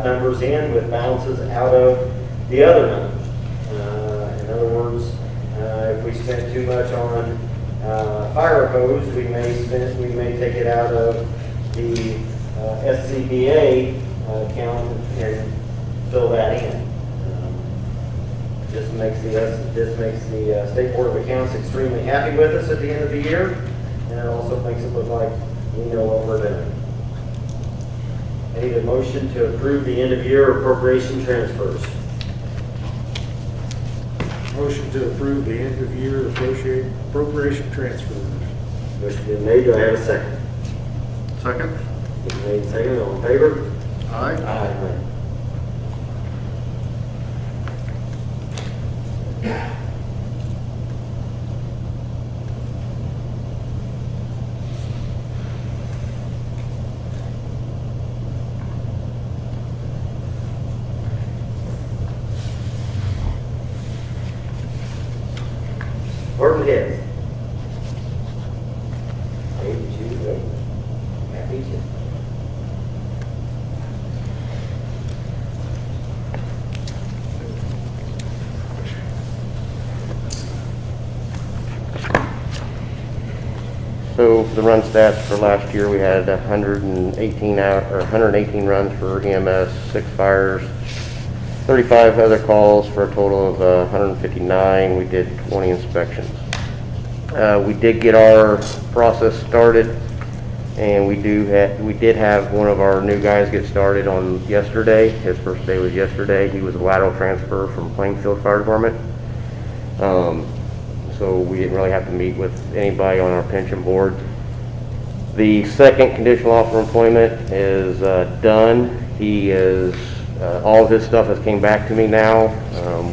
numbers in with balances out of the other numbers. In other words, if we spent too much on fire hose, we may take it out of the SCBA account and fill that in. This makes the State Board of Accounts extremely happy with us at the end of the year, and it also makes it look like we know what we're doing. I need a motion to approve the end-of-year appropriation transfers. Motion to approve the end-of-year appropriation transfers. Motion been made. Do I have a second? Second? Been made and seconded. All in favor? Aye. Aye. Department heads. A to Z. Happy to. So for the run stats for last year, we had 118 runs for EMS, 6 fires, 35 other calls for a total of 159. We did 20 inspections. We did get our process started, and we did have one of our new guys get started on yesterday. His first day was yesterday. He was a lateral transfer from Plainfield Fire Department. So we didn't really have to meet with anybody on our pension board. The second conditional offer of employment is done. He is, all of his stuff has came back to me now.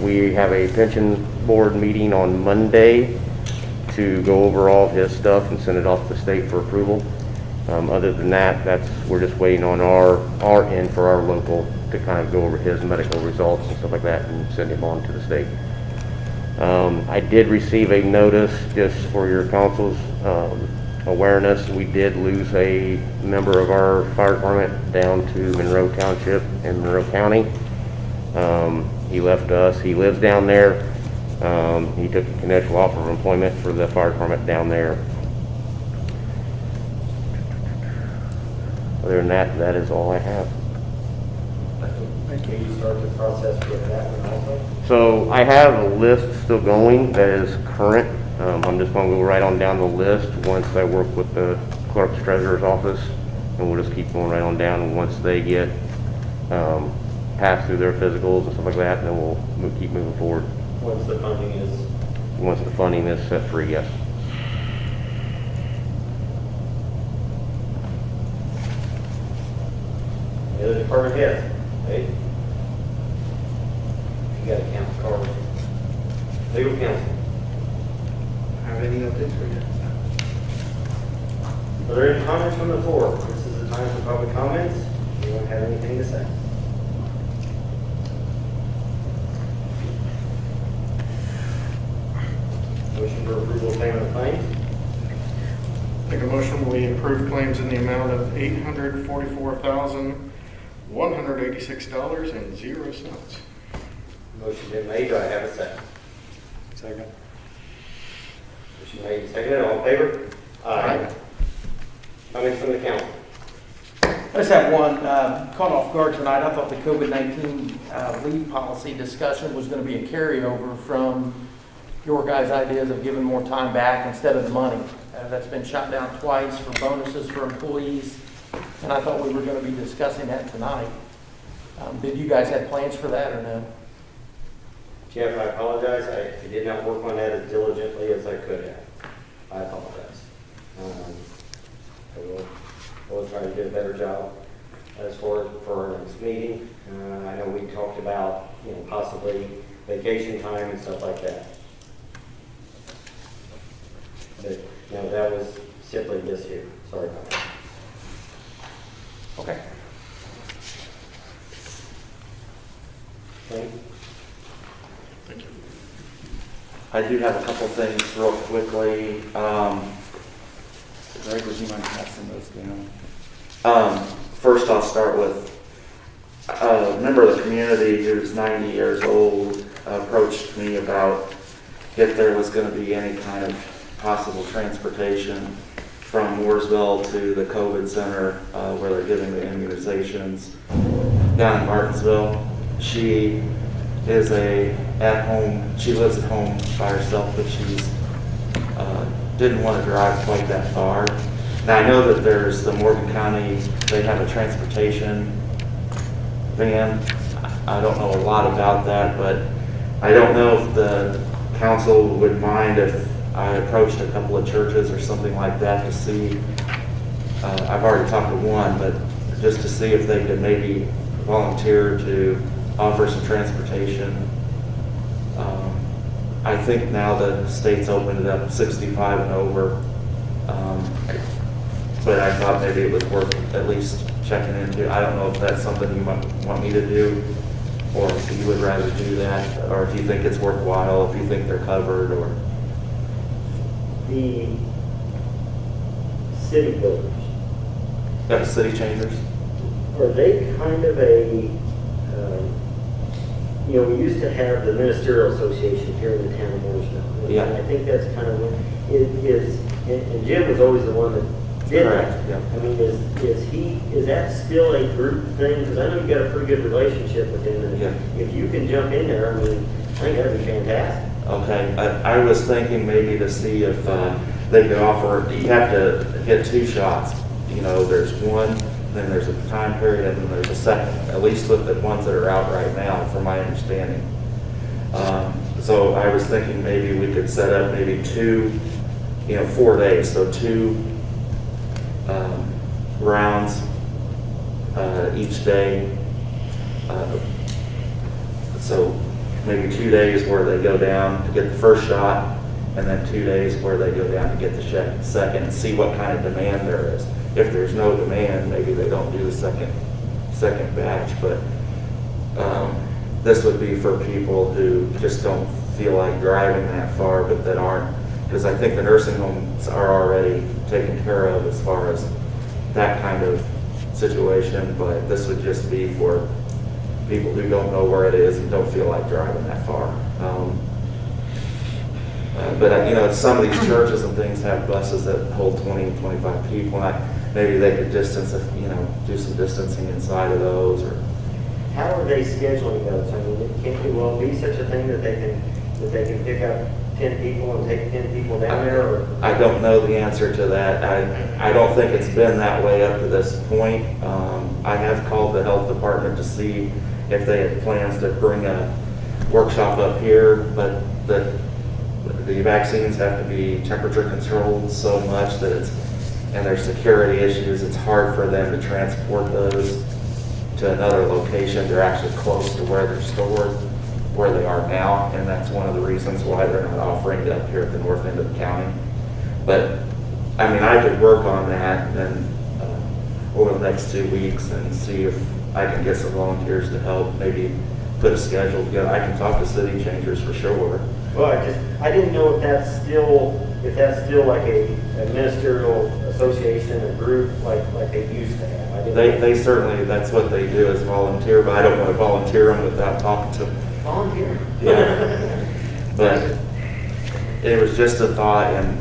We have a pension board meeting on Monday to go over all of his stuff and send it off to the state for approval. Other than that, we're just waiting on our end for our local to kind of go over his medical results and stuff like that and send him on to the state. I did receive a notice, just for your council's awareness. We did lose a member of our fire department down to Monroe Township in Monroe County. He left us. He lives down there. He took a conditional offer of employment for the fire department down there. Other than that, that is all I have. Can you start the process with that one also? So I have a list still going that is current. I'm just going to go right on down the list once I work with the clerk's treasurer's office, and we'll just keep going right on down. And once they get passed through their physicals and stuff like that, then we'll keep moving forward. Once the funding is. Once the funding is set free, yes. the department heads. Hey. You got a count card. Legal counsel. Have any updates for you? Are there any comments from the floor? This is the time for public comments. Anyone have anything to say? Motion for approval of payment of claims. Make a motion, we approve claims in the amount of $844,186.00. Motion been made. Do I have a second? Second. Motion made and seconded. All in favor? Aye. Comments from the council. I just have one, caught off guard tonight. I thought the COVID-19 leave policy discussion was going to be a carryover from your guys' ideas of giving more time back instead of the money. That's been shot down twice for bonuses for employees, and I thought we were going to be discussing that tonight. Did you guys have plans for that or no? Jeff, I apologize. I did not work on that as diligently as I could have. I apologize. I will try to do a better job as far as for our next meeting. I know we talked about, possibly vacation time and stuff like that. But, no, that was simply this year. Sorry about that. Okay. Okay. Thank you. I do have a couple things real quickly. Greg, would you mind passing those down? First, I'll start with a member of the community who's 90 years old approached me about if there was going to be any kind of possible transportation from Morrisville to the COVID center where they're giving the immunizations down in Martinsville. She is she lives at home by herself, but she's didn't want to drive quite that far. Now I know that there's the Morgan County, they have a transportation van. I don't know a lot about that, but I don't know if the council would mind if I approached a couple of churches or something like that to see. I've already talked to one, but just to see if they could maybe volunteer to offer some transportation. I think now the state's opened it up 65 and over, but I thought maybe it was worth at least checking into. I don't know if that's something you might want me to do, or if you would rather do that, or if you think it's worthwhile, if you think they're covered, or. The city builders, Got city changers? are they kind of we used to have the ministerial association here in the town of Morrisville. Yeah. And I think that's kind of what it is, and Jim was always the one that did that. Correct, yeah. I mean, is that still a group thing? Because I know you've got a pretty good relationship with him, and Yeah. if you can jump in there, I mean, I think that'd be fantastic. Okay, I was thinking maybe to see if they could offer, you have to get 2 shots. There's one, then there's a time period, and then there's a second, at least with the ones that are out right now, from my understanding. So I was thinking maybe we could set up maybe 4 days, so 2 rounds each day. So maybe 2 days where they go down to get the first shot, and then 2 days where they go down to get the second, and see what kind of demand there is. If there's no demand, maybe they don't do the second batch, but this would be for people who just don't feel like driving that far, but that aren't, because I think the nursing homes are already taken care of as far as that kind of situation, but this would just be for people who don't know where it is and don't feel like driving that far. But some of these churches and things have buses that hold 20, 25 people, and maybe they could distance, do some distancing inside of those, or. How are they scheduling those? I mean, can't it well be such a thing that they can pick up 10 people and take 10 people down there? Or? I don't know the answer to that. I don't think it's been that way up to this point. I have called the health department to see if they had plans to bring a workshop up here, but the vaccines have to be temperature controlled so much that and there's security issues, it's hard for them to transport those to another location. They're actually close to where they're stored, where they are now, and that's one of the reasons why they're not offering it up here at the north end of the county. But, I mean, I could work on that and over the next 2 weeks and see if I can get some volunteers to help, maybe put a schedule together. I can talk to city changers for sure. Well, I didn't know if that's still like a ministerial association, a group like they used to have. I didn't know. They certainly, that's what they do is volunteer, but I don't want to volunteer them without talking to them. Volunteer. Yeah. But it was just a thought, and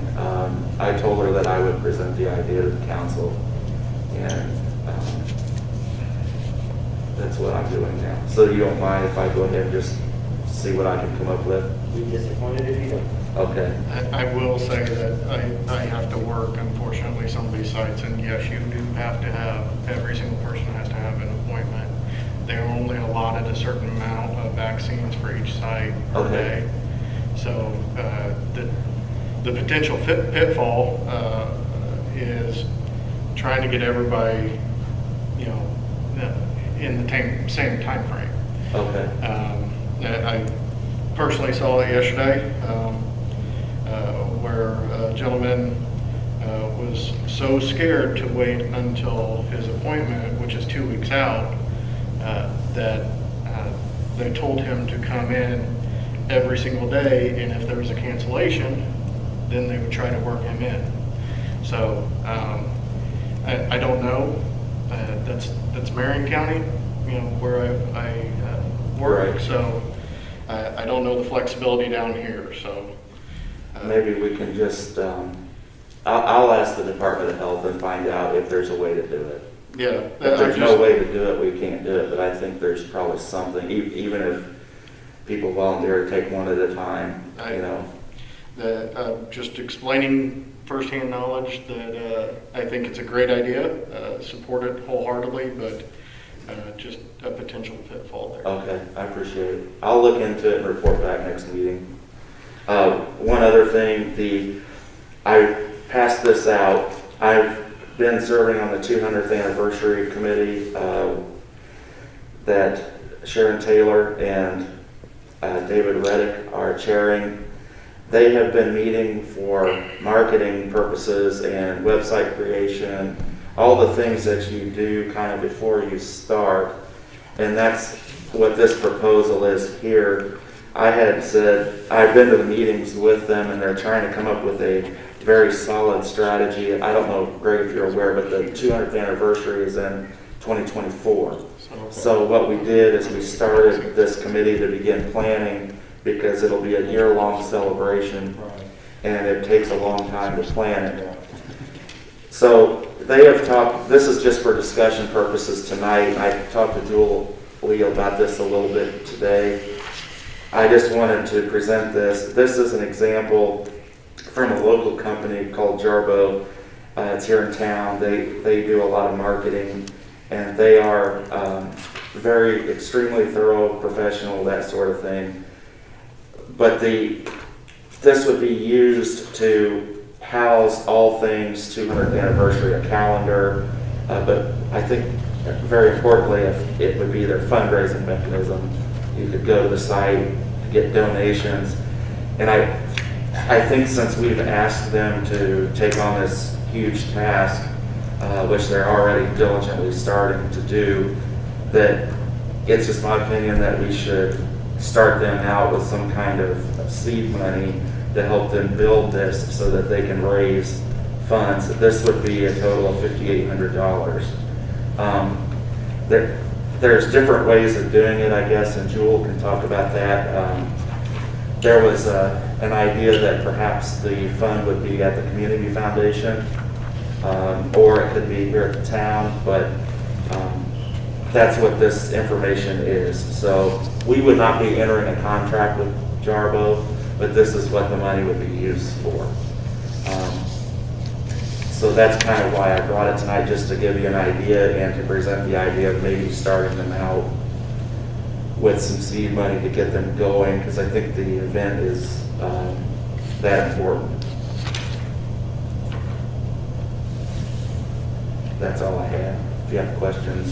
I told her that I would present the idea to the council, and that's what I'm doing now. So you don't mind if I go ahead and just see what I can come up with? Be disappointed if you don't. Okay. I will say that I have to work, unfortunately, some of these sites, and yes, you do have to have, every single person has to have an appointment. They're only allotted a certain amount of vaccines for each site per Okay. day. So the potential pitfall is trying to get everybody, you know, in the same time frame. Okay. I personally saw it yesterday, where a gentleman was so scared to wait until his appointment, which is 2 weeks out, that they told him to come in every single day, and if there was a cancellation, then they would try to work him in. So I don't know. That's Marion County, you know, where I work. Right. So I don't know the flexibility down here. So Maybe we can just, I'll ask the Department of Health and find out if there's a way to do it. yeah, If there's no way to do it, we can't do it, but I think there's probably something, even if people volunteer to take one at a time, you know. Just explaining firsthand knowledge that I think it's a great idea, support it wholeheartedly, but just a potential pitfall there. Okay, I appreciate it. I'll look into it and report back next meeting. One other thing, I passed this out. I've been serving on the 200th anniversary committee that Sharon Taylor and David Reddick are chairing. They have been meeting for marketing purposes and website creation, all the things that you do kind of before you start. And that's what this proposal is here. I had said, I've been to the meetings with them and they're trying to come up with a very solid strategy. I don't know, Greg, if you're aware, but the 200th anniversary is in 2024. So what we did is we started this committee to begin planning because it'll be a year-long celebration and it takes a long time to plan it. So they have talked, this is just for discussion purposes tonight. I talked to Julie about this a little bit today. I just wanted to present this. This is an example from a local company called Jarbo. It's here in town. They do a lot of marketing and they are extremely thorough, professional, that sort of thing. But this would be used to house all things 200th anniversary, a calendar, but I think very importantly, it would be their fundraising mechanism. You could go to the site, get donations, and I think since we've asked them to take on this huge task, which they're already diligently starting to do, that it's just my opinion that we should start them out with some kind of seed money to help them build this so that they can raise funds. This would be a total of $5,800. There's different ways of doing it, I guess, and Jewel can talk about that. There was an idea that perhaps the fund would be at the community foundation, or it could be here at the town, but that's what this information is. So we would not be entering a contract with Jarbo, but this is what the money would be used for. So that's kind of why I brought it tonight, just to give you an idea and to present the idea of maybe starting them out with some seed money to get them going, because I think the event is that important. That's all I have. If you have questions.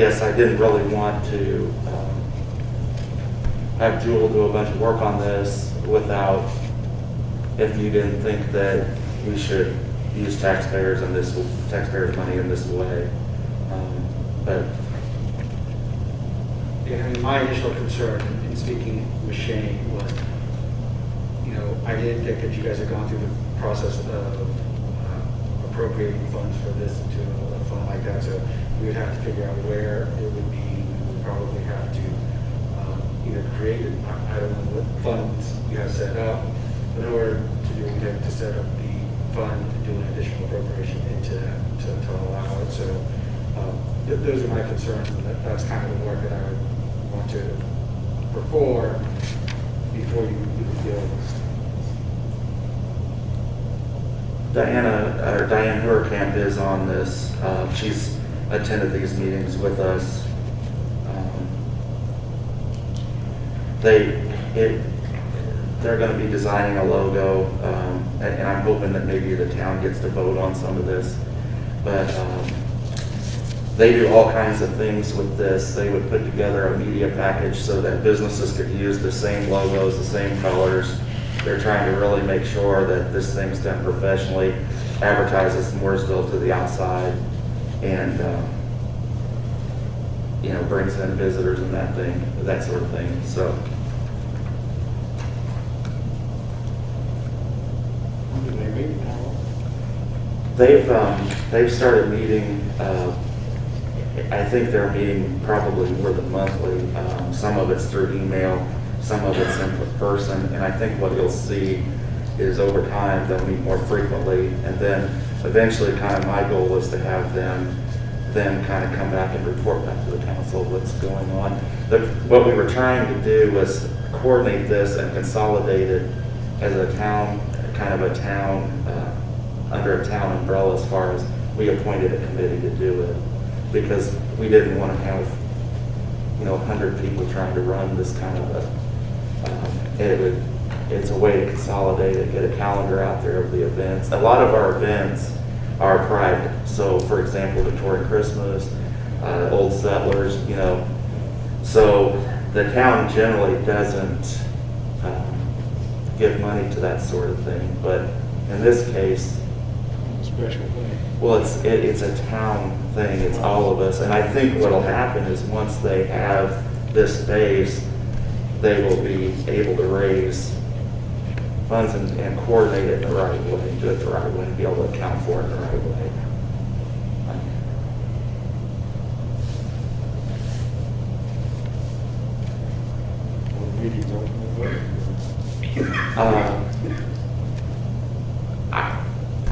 guess I didn't really want to have Jewel do a bunch of work on this without, if you didn't think that we should use taxpayers money in this way. But Yeah, I mean, my initial concern in speaking with Shane was, you know, I didn't think that you guys had gone through the process of appropriating funds for this into a fund like that, so we would have to figure out where it would be. We would probably have to either create it, I don't know what funds you have set up, but in order to do it, we have to set up the fund to do an additional appropriation into that to allow it, so those are my concerns, and that's kind of the work that I would want to perform before you deal with this. Diane Hurkamp is on this. She's attended these meetings with us. They're going to be designing a logo, and I'm hoping that maybe the town gets to vote on some of this. But they do all kinds of things with this. They would put together a media package so that businesses could use the same logos, the same colors. They're trying to really make sure that this thing's done professionally, advertises Morrisville to the outside, and you know, brings in visitors and that sort of thing. So When do they meet now? they've started meeting. I think they're meeting probably more than monthly. Some of it's through email, some of it's in person, and I think what you'll see is over time they'll meet more frequently, and then eventually kind of my goal is to have them then kind of come back and report back to the council what's going on. What we were trying to do was coordinate this and consolidate it as a town, kind of a town, under a town umbrella, as far as we appointed a committee to do it, because we didn't want to have, you know, 100 people trying to run this kind of a, it's a way to consolidate it, get a calendar out there of the events. A lot of our events are private. So for example, Victorian Christmas, Old Settlers, you know, so the town generally doesn't give money to that sort of thing, but in this case, Special thing. well, it's a town thing, it's all of us, and I think what'll happen is once they have this base, they will be able to raise funds and coordinate it in the right way, do it the right way, and be able to account for it in the right way. Well, the meeting's open.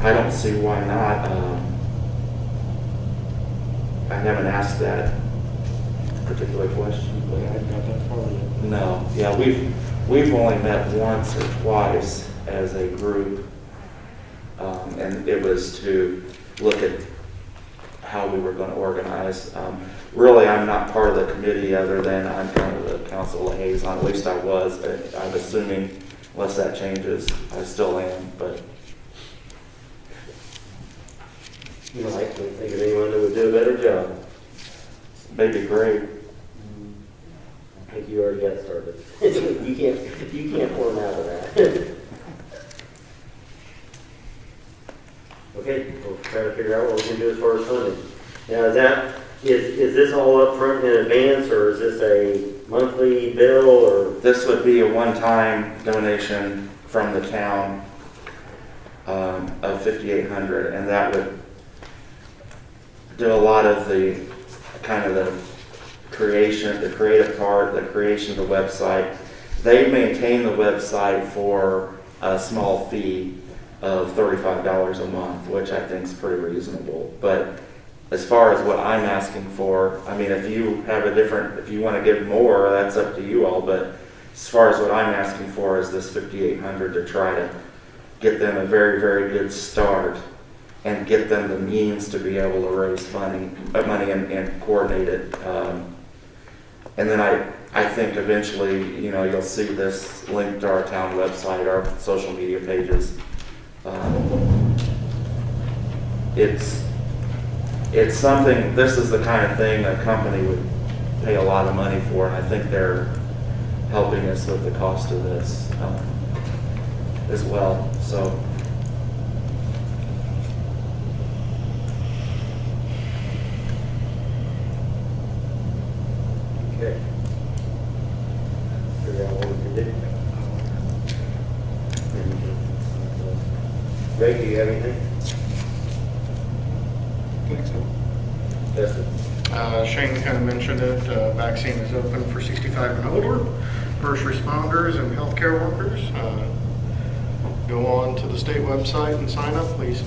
I don't see why not. I haven't asked that particular question, But I but hadn't got that far yet. no, yeah, we've only met once or twice as a group, and it was to look at how we were going to organize. Really, I'm not part of the committee other than I'm kind of the council liaison, at least I was. I'm assuming, unless that changes, I still am, but You know, I can't think of anyone that would do a better job. they'd be great. I think you already got started. You can't form out of that. Okay, we'll try to figure out what we can do as far as funding. Now, is this all up front in advance, or is this a monthly bill, or? This would be a one-time donation from the town of $5,800, and that would do a lot of the kind of the creative part, the creation of the website. They maintain the website for a small fee of $35 a month, which I think is pretty reasonable. But as far as what I'm asking for, I mean, if you want to give more, that's up to you all. But as far as what I'm asking for is this $5,800 to try to get them a very, very good start and get them the means to be able to raise money and coordinate it. And then I think eventually, you know, you'll see this linked to our town website, our social media pages. it's something, this is the kind of thing a company would pay a lot of money for, and I think they're helping us with the cost of this as well, so. Okay. Figure out what we can do. Ray, do you have anything? Think so. Justin? Shane kind of mentioned it, vaccine is open for 65 and older, first responders and healthcare workers. Go on to the state website and sign up, please.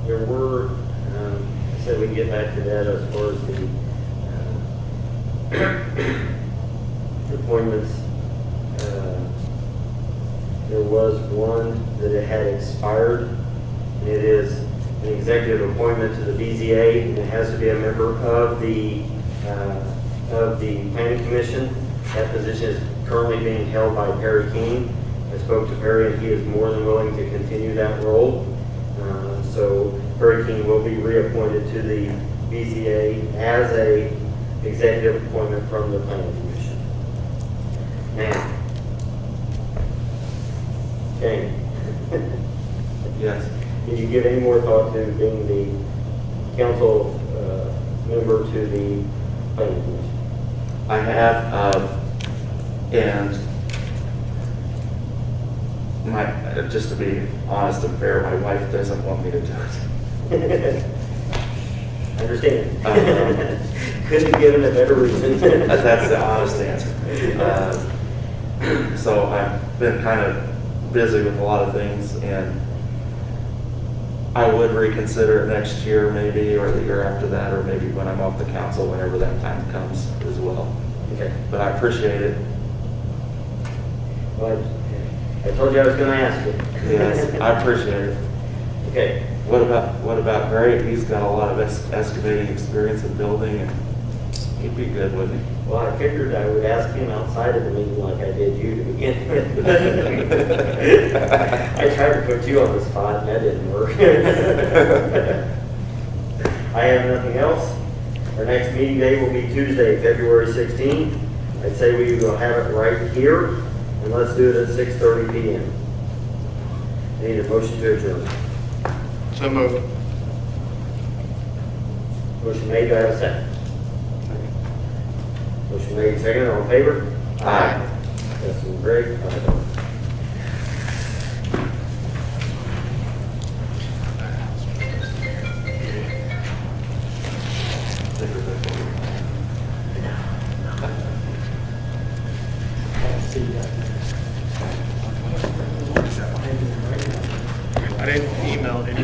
There were, I said we can get back to that as far as the appointments. There was one that it had expired. It is an executive appointment to the BZA, and it has to be a member of the planning commission. That position is currently being held by Perry King. I spoke to Perry, and he is more than willing to continue that role. So Perry King will be reappointed to the BZA as a executive appointment from the planning commission. Now, Shane, Yes. did you give any more thought to being the council member to the planning commission? I have, and just to be honest and fair, my wife doesn't want me to do it. I understand. Couldn't have given a better reason. That's the honest answer. So I've been kind of busy with a lot of things, and I would reconsider it next year maybe, or the year after that, or maybe when I'm off the council, whenever that time comes as well. Okay. But I appreciate it. Well, I told you I was going to ask you. Yes, I appreciate it. Okay. What about Barry? He's got a lot of excavating experience in building, and he'd be good, wouldn't he? Well, I figured I would ask him outside of the meeting like I did you to begin with. I tried to put you on the spot, and that didn't work. I have nothing else. Our next meeting day will be Tuesday, February 16th. I'd say we will have it right here, and let's do it at 6:30 p.m. I need a motion to adjourn. So moved. Motion made, do I have a second? Motion made, second, all in favor? Aye. Justin, Greg, aye. I didn't email it.